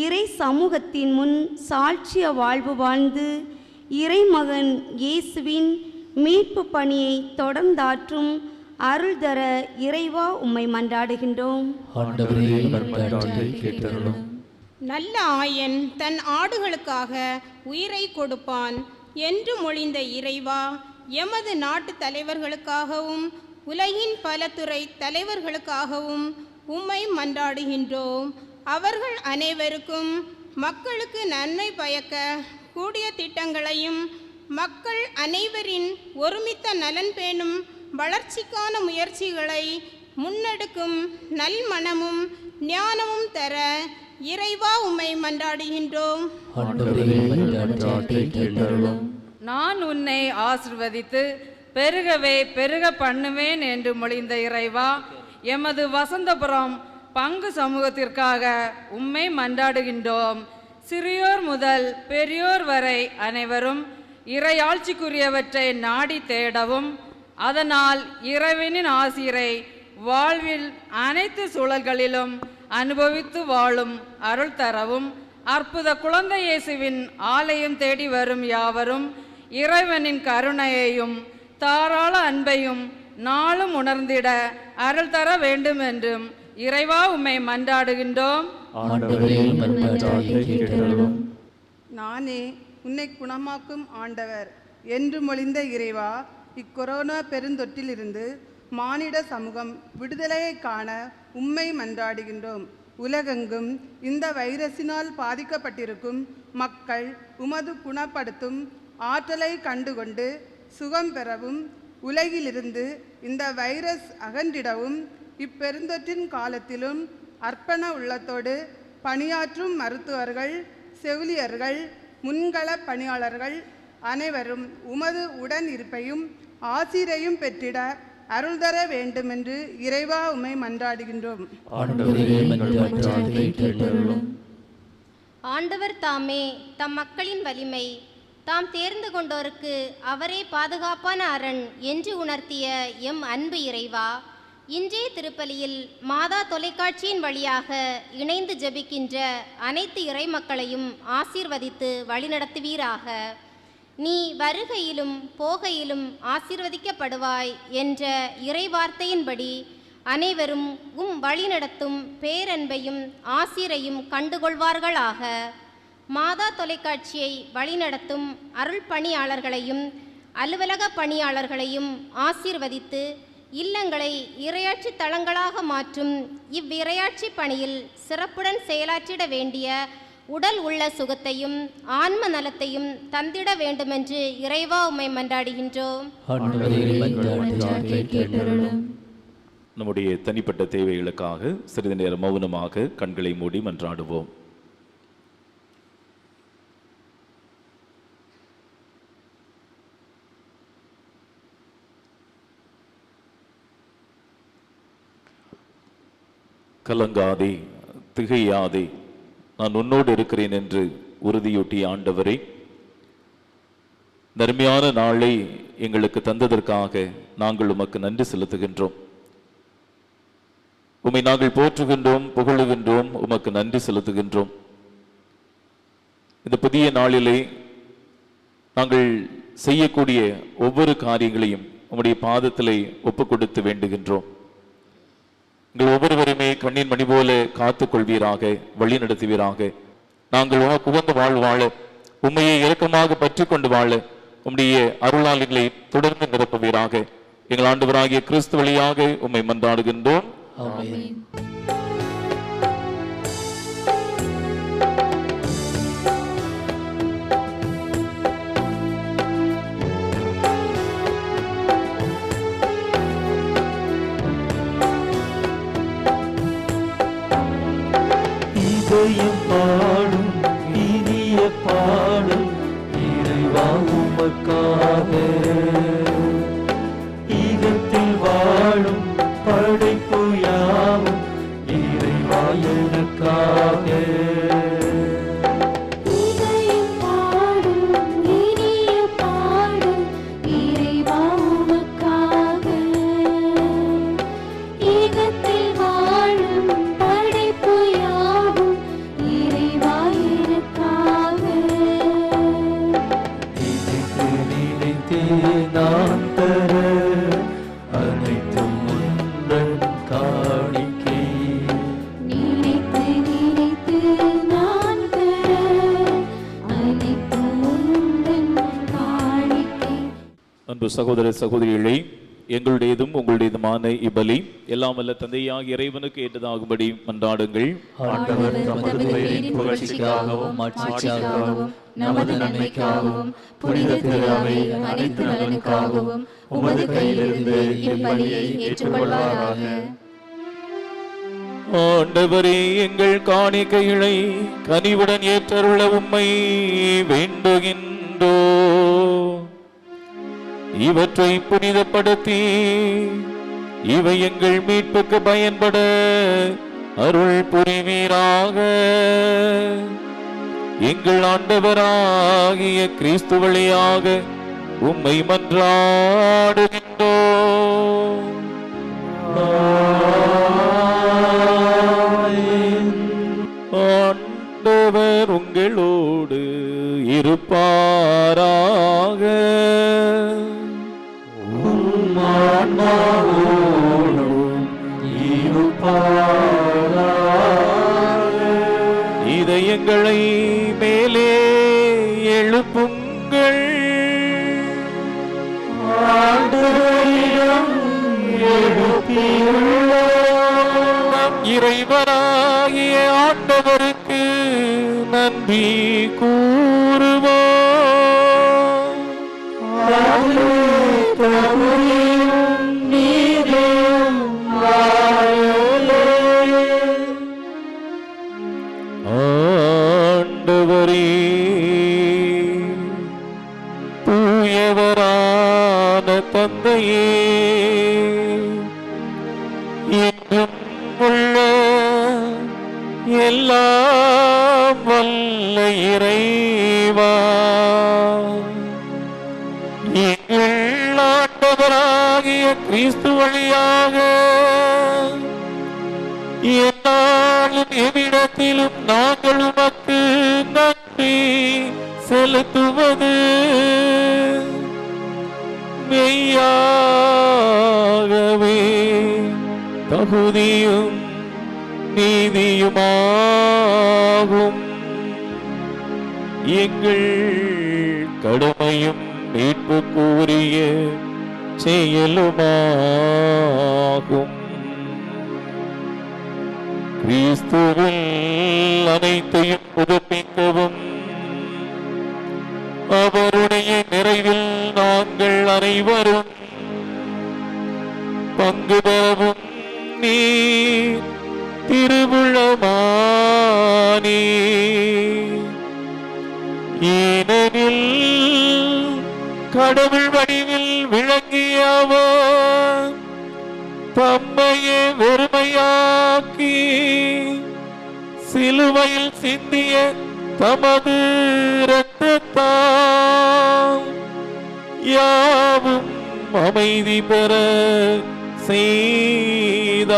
இறை சமூகத்தின் முன் சாட்சிய வாழ்வு வாழ்ந்து இறைமகன் இயேசுவின் மீட்பு பணியை தொடர்ந்தாற்றும் அருள் தர இறைவா உம்மை மன்றாடுகின்றோம். நல்ல ஆயன் தன் ஆடுகளுக்காக உயிரை கொடுப்பான் என்று மொழிந்த இறைவா, எமது நாட்டு தலைவர்களுக்காகவும் உலகின் பல துறை தலைவர்களுக்காகவும் உம்மை மன்றாடுகின்றோம். அவர்கள் அனைவருக்கும் மக்களுக்கு நன்மை பயக்க கூடிய திட்டங்களையும் மக்கள் அனைவரின் ஒருமித்த நலன் பேணும் வளர்ச்சிக்கான முயற்சிகளை முன்னெடுக்கும் நல்மனமும் ஞானமும் தர இறைவா உம்மை மன்றாடுகின்றோம். நான் உன்னை ஆசிர்வதித்து பெருகவே பெருக பண்ணுவேன் என்று மொழிந்த இறைவா, எமது வசந்தபுரம் பங்கு சமூகத்திற்காக உம்மை மன்றாடுகின்றோம். சிறியோர் முதல் பெரியோர் வரை அனைவரும் இறையாட்சிக்குரியவற்றை நாடி தேடவும், அதனால் இறைவனின் ஆசிரை வாழ்வில் அனைத்து சூழல்களிலும் அனுபவித்து வாழும் அருள் தரவும், அற்புத குழந்தை இயேசுவின் ஆலயம் தேடி வரும் யாவரும் இறைவனின் கருணையையும் தாராள அன்பையும் நாளும் உணர்ந்திட அருள் தர வேண்டும் என்றும் இறைவா உம்மை மன்றாடுகின்றோம். நானே உன்னை குணமாக்கும் ஆண்டவர் என்று மொழிந்த இறைவா, இக்கொரோனா பெருந்தொற்றிலிருந்து மானிட சமூகம் விடுதலையை காண உம்மை மன்றாடுகின்றோம். உலகெங்கும் இந்த வைரஸினால் பாதிக்கப்பட்டிருக்கும் மக்கள் உமது குணப்படுத்தும் ஆற்றலை கண்டுகொண்டு சுகம் பெறவும், உலகிலிருந்து இந்த வைரஸ் அகன்றிடவும் இப்பெருந்தொற்றின் காலத்திலும் அர்ப்பண உள்ளத்தோடு பணியாற்றும் மருத்துவர்கள், செவிலியர்கள், முன்கள பணியாளர்கள் அனைவரும் உமது உடன் இருப்பையும் ஆசிரையும் பெற்றிட அருள் தர வேண்டுமென்று இறைவா உம்மை மன்றாடுகின்றோம். ஆண்டவர் தாமே தம் மக்களின் வலிமை, தாம் தேர்ந்து கொண்டோருக்கு அவரே பாதுகாப்பான அரண் என்று உணர்த்திய எம் அன்பு இறைவா, இன்றைய திருப்பலியில் மாதா தொலைக்காட்சியின் வழியாக இணைந்து ஜெபிக்கின்ற அனைத்து இறை மக்களையும் ஆசீர்வதித்து வழிநடத்துவீராக. நீ வருகையிலும் போகையிலும் ஆசீர்வதிக்கப்படுவாய் என்ற இறை வார்த்தையின்படி அனைவரும் வழிநடத்தும் பேரன்பையும் ஆசிரையும் கண்டுகொள்வார்களாக. மாதா தொலைக்காட்சியை வழிநடத்தும் அருள் பணியாளர்களையும் அலுவலக பணியாளர்களையும் ஆசீர்வதித்து இல்லங்களை இறையாட்சி தளங்களாக மாற்றும் இவ்விறையாட்சி பணியில் சிறப்புடன் செயலாற்றிட வேண்டிய உடல் உள்ள சுகத்தையும் ஆன்ம நலத்தையும் தந்திட வேண்டுமென்று இறைவா உம்மை மன்றாடுகின்றோம். நம்முடைய தனிப்பட்ட தேவைகளுக்காக சிறிது நேரம் மௌனமாக கண்களை மூடி மன்றாடுவோம். கலங்காதே, திகையாதே, நான் உன்னோடு இருக்கிறேன் என்று உறுதியூட்டிய ஆண்டவரே, நன்மையான நாளை எங்களுக்கு தந்ததற்காக நாங்கள் உமக்கு நன்றி செலுத்துகின்றோம். உம்மை நாங்கள் போற்றுகின்றோம், புகழுகின்றோம், உமக்கு நன்றி செலுத்துகின்றோம். இந்த புதிய நாளிலே நாங்கள் செய்யக்கூடிய ஒவ்வொரு காரியங்களையும் உம்முடைய பாதத்திலே ஒப்பு கொடுத்து வேண்டுகின்றோம். எங்கள் ஒவ்வொருவருமே கண்ணின் மணி போல காத்துக் கொள்வீராக, வழி நடத்துவீராக. நாங்கள் உமக்கு உகந்த வாழ உண்மையை இறக்கமாக பற்றி கொண்டு வாழ உம்முடைய அருளாளிகளை தொடர்ந்து நிரப்புவீராக. எங்கள் ஆண்டவராகிய கிறிஸ்து வழியாக உம்மை மன்றாடுகின்றோம். பாடும் இனிய பாடும் இறைவா உமக்காக, ஈகத்தில் வாழும் படைப்பு யாவும் இறைவா எனக்காக. சகோதர சகோதரிகளை, எங்களுடையதும் உங்களுடையதுமான இப்பலி எல்லாம் வல்ல தந்தையாக இறைவனுக்கு ஏற்றதாகும்படி மன்றாடுங்கள். நமது நன்மைக்காகவும் புனித திருவை அனைத்து நலனுக்காகவும் உமது கையிலிருந்து இப்பலியை ஏற்றுக்கொள்வாராக. ஆண்டவரே, எங்கள் காணிக்கைகளை கனிவுடன் ஏற்றருள உம்மை வேண்டுகின்றோ. இவற்றை புனிதப்படுத்தி இவை எங்கள் மீட்புக்கு பயன்பட அருள் புரிவீராக. எங்கள் ஆண்டவராகிய கிறிஸ்து வழியாக உம்மை மன்றாடுகின்றோம். ஆண்டவர் உங்களோடு இருப்பாராக. இதயங்களை மேலே எழுப்புங்கள். நம் இறைவனாகிய ஆண்டவருக்கு நன்றி கூறுவோம். ஆண்டவரே, தூயவரான தந்தையே, என்றும் உள்ள எல்லாம் வல்ல இறைவா, எங்கள் ஆண்டவராகிய கிறிஸ்து வழியாக என்னாலும் எவ்விடத்திலும் நாங்கள் உமக்கு நன்றி செலுத்துவது மெய்யாகவே தகுதியும் நீதியுமாகும். எங்கள் கடமையும் மீட்புக்குரிய செயலுமாகும். கிறிஸ்துவில் அனைத்தையும் புதுப்பிக்கவும் அவருடைய நிறைவில் நாங்கள் அனைவரும் பங்கு பெறவும் நீ திருவுளமானே. ஏனெனில் கடவுள் வடிவில் விளங்கிய அவர் தம்மையே வெறுமையாக்கி சிலுவையில் சிந்திய தமது இரத்தத்தால் யாவும் அமைதி பெற செய்தார்.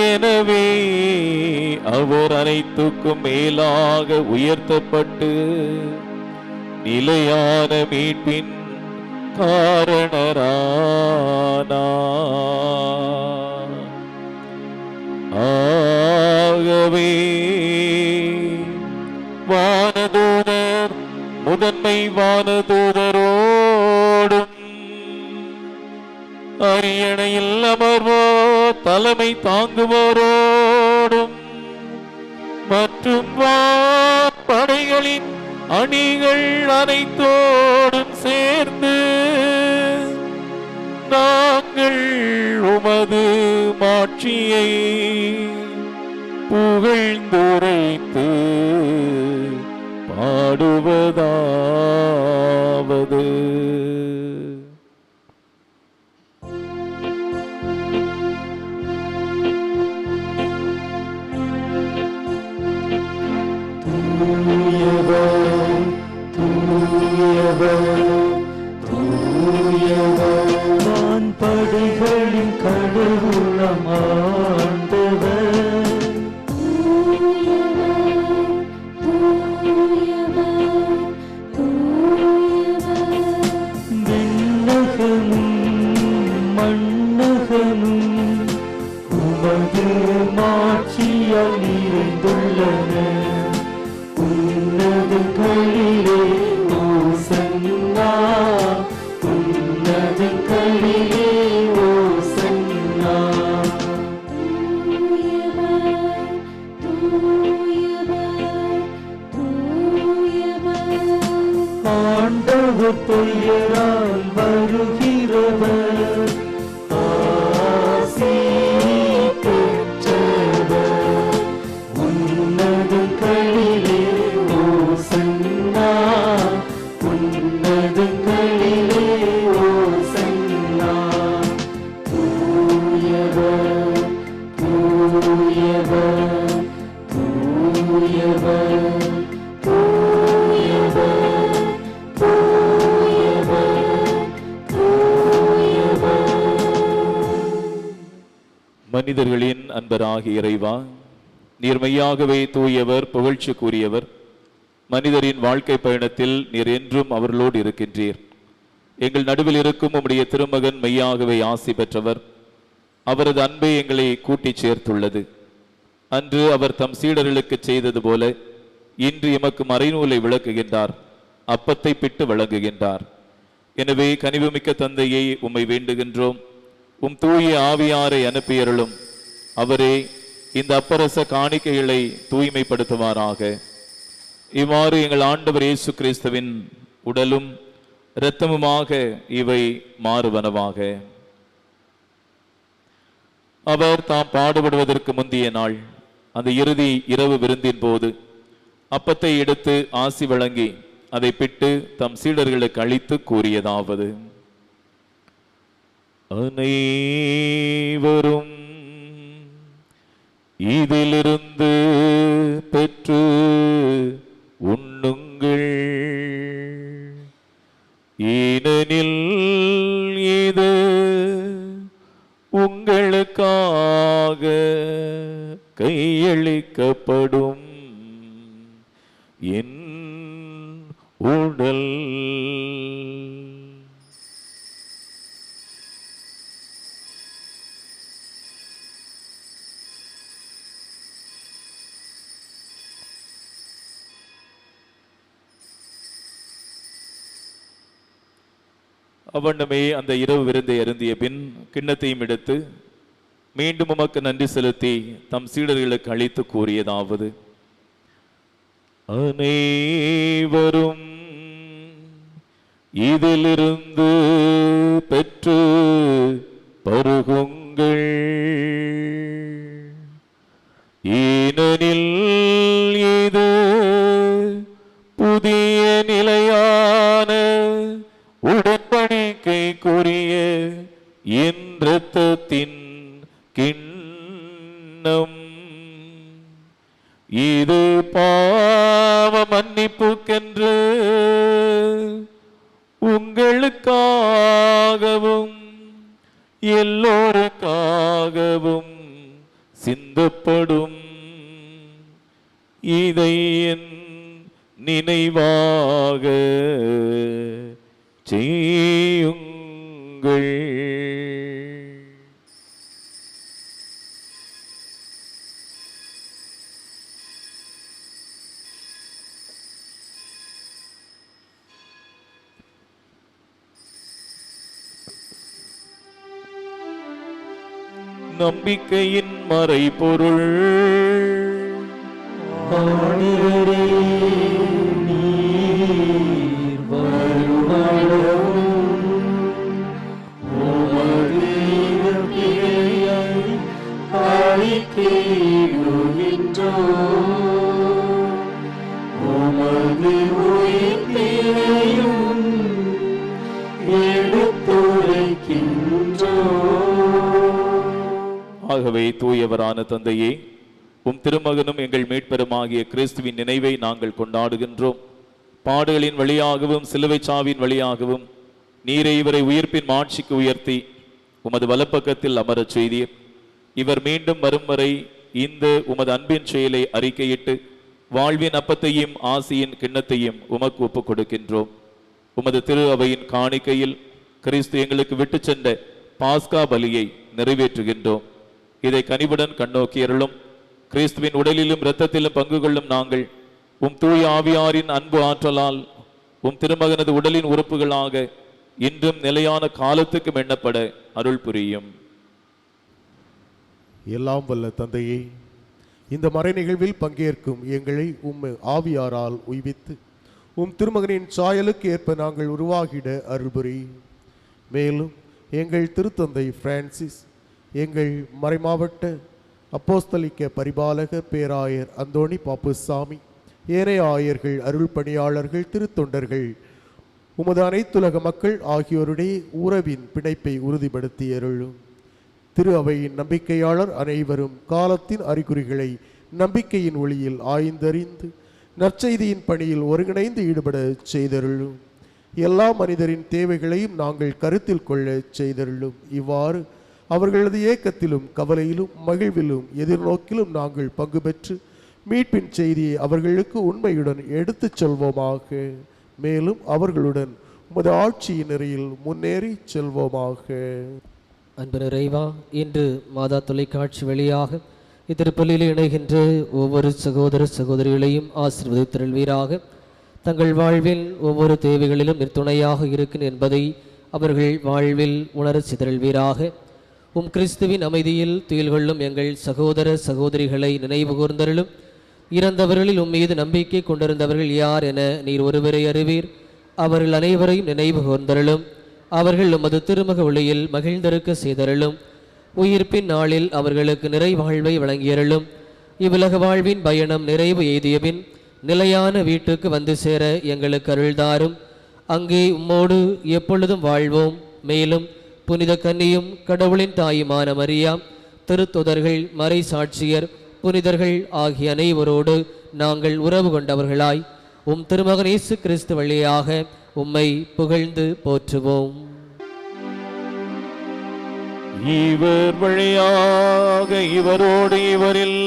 எனவே அவர் அனைத்துக்கும் மேலாக உயர்த்தப்பட்டு நிலையான மீட்பின் காரணரானார். ஆகவே வானதூதர் முதன்மை வானதூதரோடும் அரியணையில் அமர்வோர் தலைமை தாங்குவோரோடும் மற்றும் படைகளின் அணிகள் அனைத்தோடும் சேர்ந்து நாங்கள் உமது மாட்சியை புகழ்ந்துரைத்து பாடுவதாவது. படைகளின் கடவுளம் ஆண்டவர், விண்ணகமும் மண்ணகமும் உமது மாட்சியால் நிறைந்துள்ளன. உன்னதங்களிலே ஓசன்னா, உன்னதங்களிலே ஓசன்னா. ஆண்டவர் பெயரால் வருகிறவர் ஆசி மனிதர்களின் அன்பராகிய இறைவா, நீர் மெய்யாகவே தூயவர், புகழ்ச்சிக்குரியவர். மனிதரின் வாழ்க்கை பயணத்தில் நீர் என்றும் அவர்களோடு இருக்கின்றீர். எங்கள் நடுவில் இருக்கும் உம்முடைய திருமகன் மெய்யாகவே ஆசி பெற்றவர். அவரது அன்பை எங்களை கூட்டிச் சேர்த்துள்ளது. அன்று அவர் தம் சீடர்களுக்கு செய்தது போல இன்று எமக்கு மறைநூலை விளக்குகின்றார், அப்பத்தை பிட்டு வழங்குகின்றார். எனவே கனிவுமிக்க தந்தையை உம்மை வேண்டுகின்றோம், உம் தூய ஆவியாரை அனுப்பியருளும். அவரே இந்த அப்பரச காணிக்கைகளை தூய்மைப்படுத்துவாராக. இவ்வாறு எங்கள் ஆண்டவர் இயேசு கிறிஸ்துவின் உடலும் இரத்தமுமாக இவை மாறுவனவாக. அவர் தாம் பாடுபடுவதற்கு முந்தைய நாள் அந்த இறுதி இரவு விருந்தின் போது அப்பத்தை எடுத்து ஆசி வழங்கி அதை பிட்டு தம் சீடர்களுக்கு அளித்து கூறியதாவது: அனைவரும் இதிலிருந்து பெற்று உண்ணுங்கள், ஏனெனில் இது உங்களுக்காக கையளிக்கப்படும் என் உடல். அவ்வண்ணமே அந்த இரவு விருந்தை அருந்திய பின் கிண்ணத்தையும் எடுத்து மீண்டும் உமக்கு நன்றி செலுத்தி தம் சீடர்களுக்கு அளித்து கூறியதாவது: அனைவரும் இதிலிருந்து பெற்று பருகுங்கள், ஏனெனில் இது புதிய நிலையான உடன்படிக்கைக்குரிய என் இரத்தத்தின் கிண்ணம். இது பாவ மன்னிப்புக்கென்று உங்களுக்காகவும் எல்லோருக்காகவும் சிந்தப்படும். இதை என் நினைவாக செய்யுங்கள். நம்பிக்கையின் மறைபொருள் ஆகவே தூயவரான தந்தையே, உம் திருமகனும் எங்கள் மீட்பெருமாகிய கிறிஸ்துவின் நினைவை நாங்கள் கொண்டாடுகின்றோம். பாடுகளின் வழியாகவும் சிலுவை சாவின் வழியாகவும் நீரை இவரை உயிர்ப்பின் மாட்சிக்கு உயர்த்தி உமது வலப்பக்கத்தில் அமரச் செய்தீர். இவர் மீண்டும் வரும் வரை இந்த உமது அன்பின் செயலை அறிக்கையிட்டு வாழ்வின் அப்பத்தையும் ஆசியின் கிண்ணத்தையும் உமக்கு ஒப்புக் கொடுக்கின்றோம். உமது திரு அவையின் காணிக்கையில் கிறிஸ்து எங்களுக்கு விட்டு சென்ற பாஸ்கா பலியை நிறைவேற்றுகின்றோம். இதை கனிவுடன் கண்ணோக்கியருளும். கிறிஸ்துவின் உடலிலும் இரத்தத்திலும் பங்கு கொள்ளும் நாங்கள் உம் தூய ஆவியாரின் அன்பு ஆற்றலால் உம் திருமகனது உடலின் உறுப்புகளாக இன்றும் நிலையான காலத்துக்கும் எண்ணப்பட அருள் புரியும். எல்லாம் வல்ல தந்தையே, இந்த மறை நிகழ்வில் பங்கேற்கும் எங்களை உம் ஆவியாரால் உய்வித்து உம் திருமகனின் சாயலுக்கு ஏற்ப நாங்கள் உருவாகிட அருள் புரியும். மேலும் எங்கள் திருத்தந்தை பிரான்சிஸ், எங்கள் மறைமாவட்ட அப்போஸ்தலிக்க பரிபாலக பேராயர் அந்தோணி பாப்புசாமி, ஏனைய ஆயர்கள், அருள் பணியாளர்கள், திருத்தொண்டர்கள், உமது அனைத்துலக மக்கள் ஆகியோருடைய உறவின் பிணைப்பை உறுதிப்படுத்தி அருளும். திரு அவையின் நம்பிக்கையாளர் அனைவரும் காலத்தின் அறிகுறிகளை நம்பிக்கையின் ஒளியில் ஆய்ந்தறிந்து நற்செய்தியின் பணியில் ஒருங்கிணைந்து ஈடுபட செய்தருளும். எல்லா மனிதரின் தேவைகளையும் நாங்கள் கருத்தில் கொள்ள செய்தருளும். இவ்வாறு அவர்களது ஏக்கத்திலும் கவலையிலும் மகிழ்விலும் எதிர்நோக்கிலும் நாங்கள் பங்கு பெற்று மீட்பின் செய்தியை அவர்களுக்கு உண்மையுடன் எடுத்துச் சொல்வோமாக. மேலும் அவர்களுடன் உமது ஆட்சியின் நெறியில் முன்னேறி செல்வோமாக. அன்பு நிறைவா, இன்று மாதா தொலைக்காட்சி வழியாக இத்திருப்பலியில் இணைகின்ற ஒவ்வொரு சகோதர சகோதரிகளையும் ஆசீர்வதித்தருள்வீராக. தங்கள் வாழ்வில் ஒவ்வொரு தேவைகளிலும் நிர்த்துணையாக இருக்கும் என்பதை அவர்கள் வாழ்வில் உணர சிதறல்வீராக. கிறிஸ்துவின் அமைதியில் துயில் கொள்ளும் எங்கள் சகோதர சகோதரிகளை நினைவு கூர்ந்தருளும். இறந்தவர்களில் மீது நம்பிக்கை கொண்டிருந்தவர்கள் யார் என நீர் ஒருவரை அறிவீர். அவர்கள் அனைவரையும் நினைவு கூர்ந்தருளும். அவர்கள் உமது திருமுக ஒளியில் மகிழ்ந்திருக்க செய்தருளும். உயிர்ப்பின் நாளில் அவர்களுக்கு நிறைவாழ்வை வழங்கியருளும். இவ்வுலக வாழ்வின் பயணம் நிறைவு எய்தியபின் நிலையான வீட்டுக்கு வந்து சேர எங்களுக்கு அருள்தாரும். அங்கே உம்மோடு எப்பொழுதும் வாழ்வோம். மேலும் புனித கன்னியும் கடவுளின் தாயுமான மரியாம், திருத்துதர்கள், மறை சாட்சியர், புனிதர்கள் ஆகிய அனைவரோடு நாங்கள் உறவு கொண்டவர்களாய் திருமகன் இயேசு கிறிஸ்து வழியாக உம்மை புகழ்ந்து போற்றுவோம். இவர் வழியாக இவரோடு இவரில்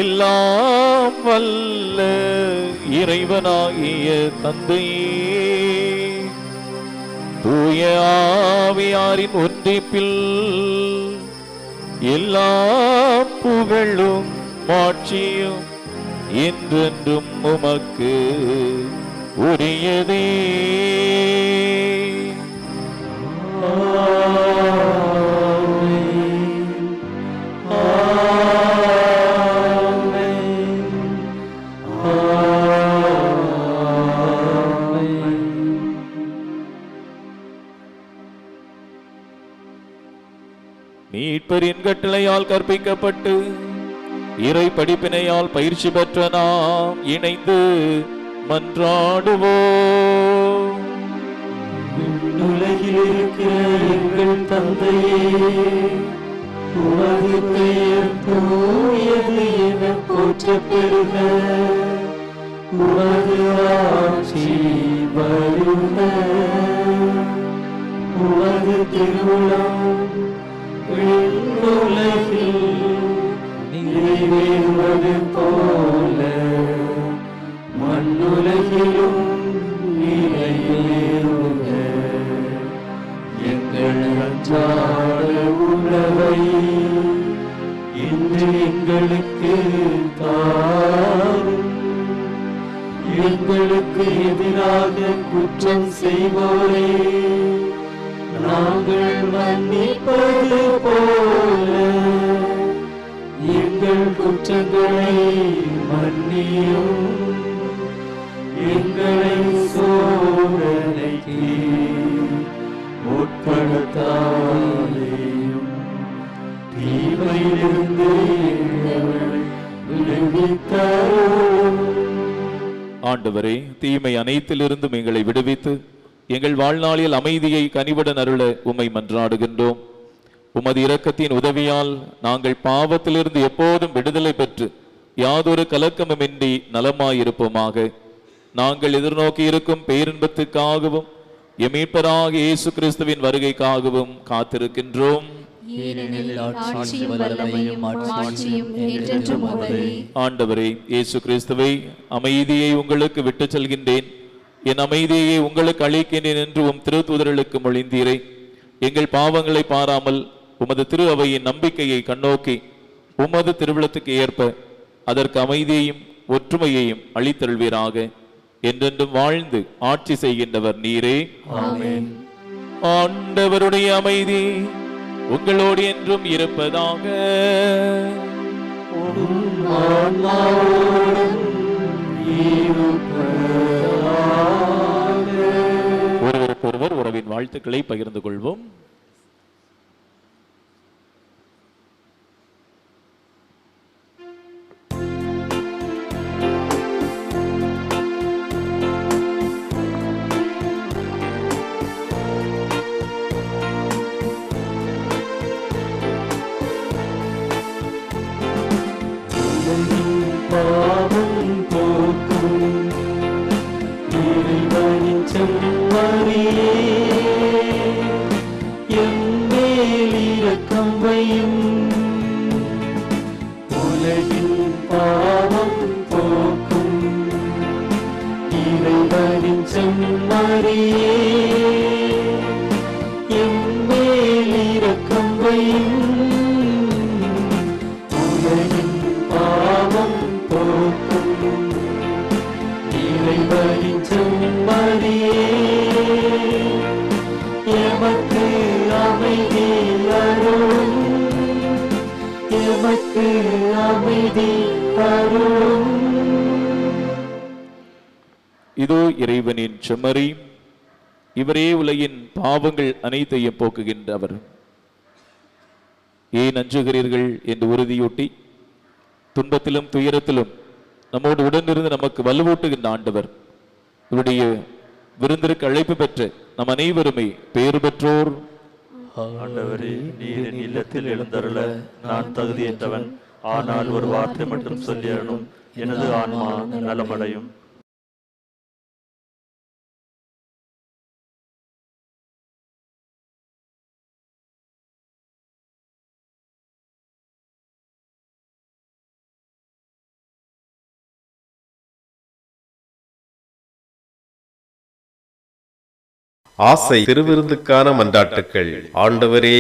எல்லாம் வல்ல இறைவனாகிய தந்தையே, தூய ஆவியாரின் ஒன்றிப்பில் எல்லா புகழும் மாட்சியும் என்றென்றும் உமக்கு உரியதே. மீட்பரின் கட்டளையால் கற்பிக்கப்பட்டு இறை படிப்பினையால் பயிற்சி பெற்ற நாம் இணைந்து மன்றாடுவோம். உலகில் இருக்கிற எங்கள் தந்தையே, உமது பெயர் தூயது என போற்றப் பெறுக. உமது ஆட்சி வருக. உமது திருவுளம் உலகில் நிறைவேறுவது போல மண்ணுலகிலும் நிறைவேறுக. எங்கள் அன்றாட உணவை இன்று எங்களுக்கு தாரும். எங்களுக்கு எதிராக குற்றம் செய்வோரே நாங்கள் மன்னிப்பது போல எங்கள் குற்றங்களை மன்னியும். எங்களை சோதனைக்கு உட்படுத்தாதேயும், தீமையிலிருந்து எங்களை விடுவித்தருளும். ஆண்டவரே, தீமை அனைத்திலிருந்தும் எங்களை விடுவித்து எங்கள் வாழ்நாளில் அமைதியை கனிவுடன் அருள உம்மை மன்றாடுகின்றோம். உமது இரக்கத்தின் உதவியால் நாங்கள் பாவத்திலிருந்து எப்போதும் விடுதலை பெற்று யாதொரு கலக்கமுமின்றி நலமாயிருப்போமாக. நாங்கள் எதிர்நோக்கி இருக்கும் பேரின்பத்துக்காகவும் எமீட்பராகிய இயேசு கிறிஸ்துவின் வருகைக்காகவும் காத்திருக்கின்றோம். ஆண்டவரே இயேசு கிறிஸ்துவை, அமைதியை உங்களுக்கு விட்டு செல்கின்றேன், என் அமைதியை உங்களுக்கு அளிக்கின்றேன் என்று திருத்தூதர்களுக்கு மொழிந்தீரே. எங்கள் பாவங்களை பாராமல் உமது திரு அவையின் நம்பிக்கையை கண்ணோக்கி உமது திருவிழத்துக்கு ஏற்ப அதற்கு அமைதியையும் ஒற்றுமையையும் அளித்தருள்வீராக. என்றென்றும் வாழ்ந்து ஆட்சி செய்கின்றவர் நீரே. ஆமென். ஆண்டவருடைய அமைதி உங்களோடு என்றும் இருப்பதாக. ஒருவருக்கொருவர் உறவின் வாழ்த்துக்களை பகிர்ந்து கொள்வோம். பாவம் போக்கும் இறைவனின் செம்மறியே, இறைவனின் செம்மறியே எம்மேல் இரக்கம் வையும் உலகின் பாவம் போக்கும் இறைவனின் செம்மறியே எமக்கு அமைதி அருளும் எமக்கு அமைதி அருளும். இதோ இறைவனின் செம்மறி, இவரே உலகின் பாவங்கள் அனைத்தையும் போக்குகின்றவர். ஏன் அஞ்சுகிறீர்கள் என்று உறுதியூட்டி துன்பத்திலும் துயரத்திலும் நம்மோடு உடனிருந்து நமக்கு வலுவூட்டுகின்ற ஆண்டவர். இவருடைய விருந்திற்கு அழைப்பு பெற்ற நம் அனைவருமே பேறு பெற்றோர். ஆண்டவரே, நீர் என் இல்லத்தில் எழுந்தருள நான் தகுதியற்றவன். ஆனால் ஒரு வார்த்தை மட்டும் சொல்லியறணும், எனது ஆன்மா நலமடையும். ஆசை திருவிருந்துக்கான மன்றாட்டுக்கள். ஆண்டவரே,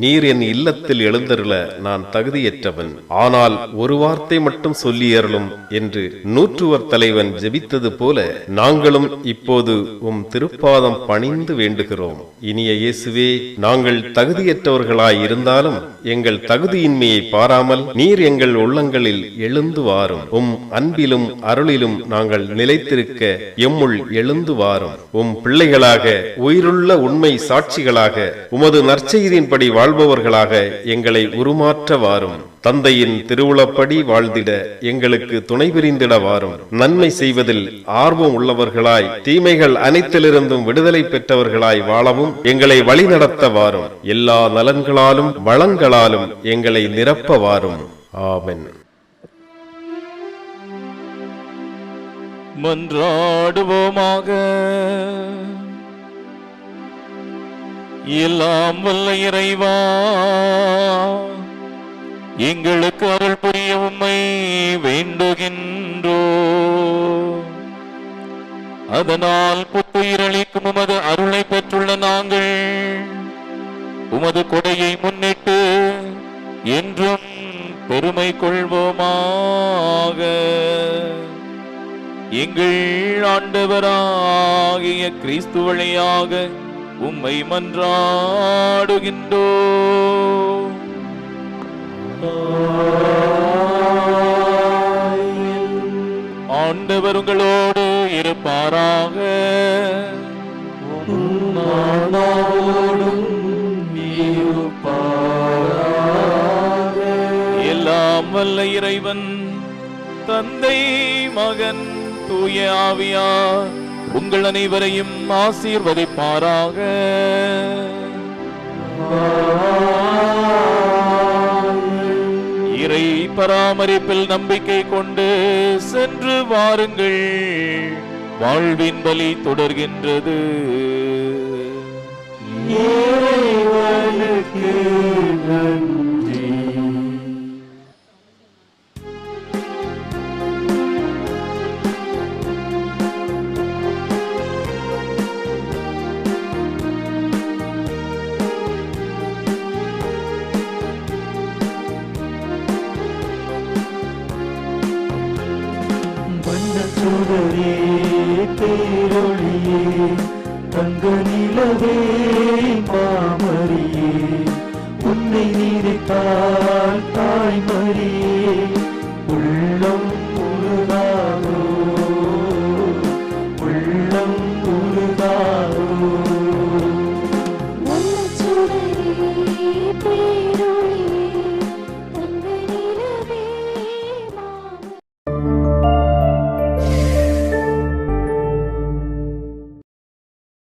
நீர் என் இல்லத்தில் எழுந்தருள நான் தகுதியற்றவன். ஆனால் ஒரு வார்த்தை மட்டும் சொல்லியருளும் என்று நூற்றுவர் தலைவன் ஜெபித்தது போல நாங்களும் இப்போது உம் திருப்பாதம் பணிந்து வேண்டுகிறோம். இனிய இயேசுவே, நாங்கள் தகுதியற்றவர்களாய் இருந்தாலும் எங்கள் தகுதியின்மையை பாராமல் நீர் எங்கள் உள்ளங்களில் எழுந்து வாரும். உம் அன்பிலும் அருளிலும் நாங்கள் நிலைத்திருக்க எம்முள் எழுந்து வாரும். உம் பிள்ளைகளாக, உயிருள்ள உண்மை சாட்சிகளாக, உமது நற்செய்தியின்படி வாழ்பவர்களாக எங்களை உருமாற்ற வாரும். தந்தையின் திருவுளப்படி வாழ்ந்திட எங்களுக்கு துணை புரிந்திட வாரும். நன்மை செய்வதில் ஆர்வம் உள்ளவர்களாய், தீமைகள் அனைத்திலிருந்தும் விடுதலை பெற்றவர்களாய் வாழவும் எங்களை வழிநடத்த வாரும். எல்லா நலன்களாலும் வளங்களாலும் எங்களை நிரப்ப வாரும். ஆமென். மன்றாடுவோமாக. எல்லாம் வல்ல இறைவா, எங்களுக்கு அருள் புரிய உம்மை வேண்டுகின்றோ. அதனால் புத்துயிரளிக்கும் உமது அருளை பெற்றுள்ள நாங்கள் உமது கொடையை முன்னிட்டு என்றும் பெருமை கொள்வோமாக. எங்கள் ஆண்டவராகிய கிறிஸ்து வழியாக உம்மை மன்றாடுகின்றோ. ஆண்டவர் உங்களோடு இருப்பாராக. எல்லாம் வல்ல இறைவன் தந்தை, மகன், தூய ஆவியார் உங்கள் அனைவரையும் ஆசீர்வதிப்பாராக. இறை பராமரிப்பில் நம்பிக்கை கொண்டு சென்று வாருங்கள். வாழ்வின் பலி தொடர்கின்றது. இறைவனுக்கு நன்றி. சுடரே, பேரொளியே, தங்க நிலவே, மாமரியே, உன்னை நினைத்தால் தாய்மரியே, உள்ளம்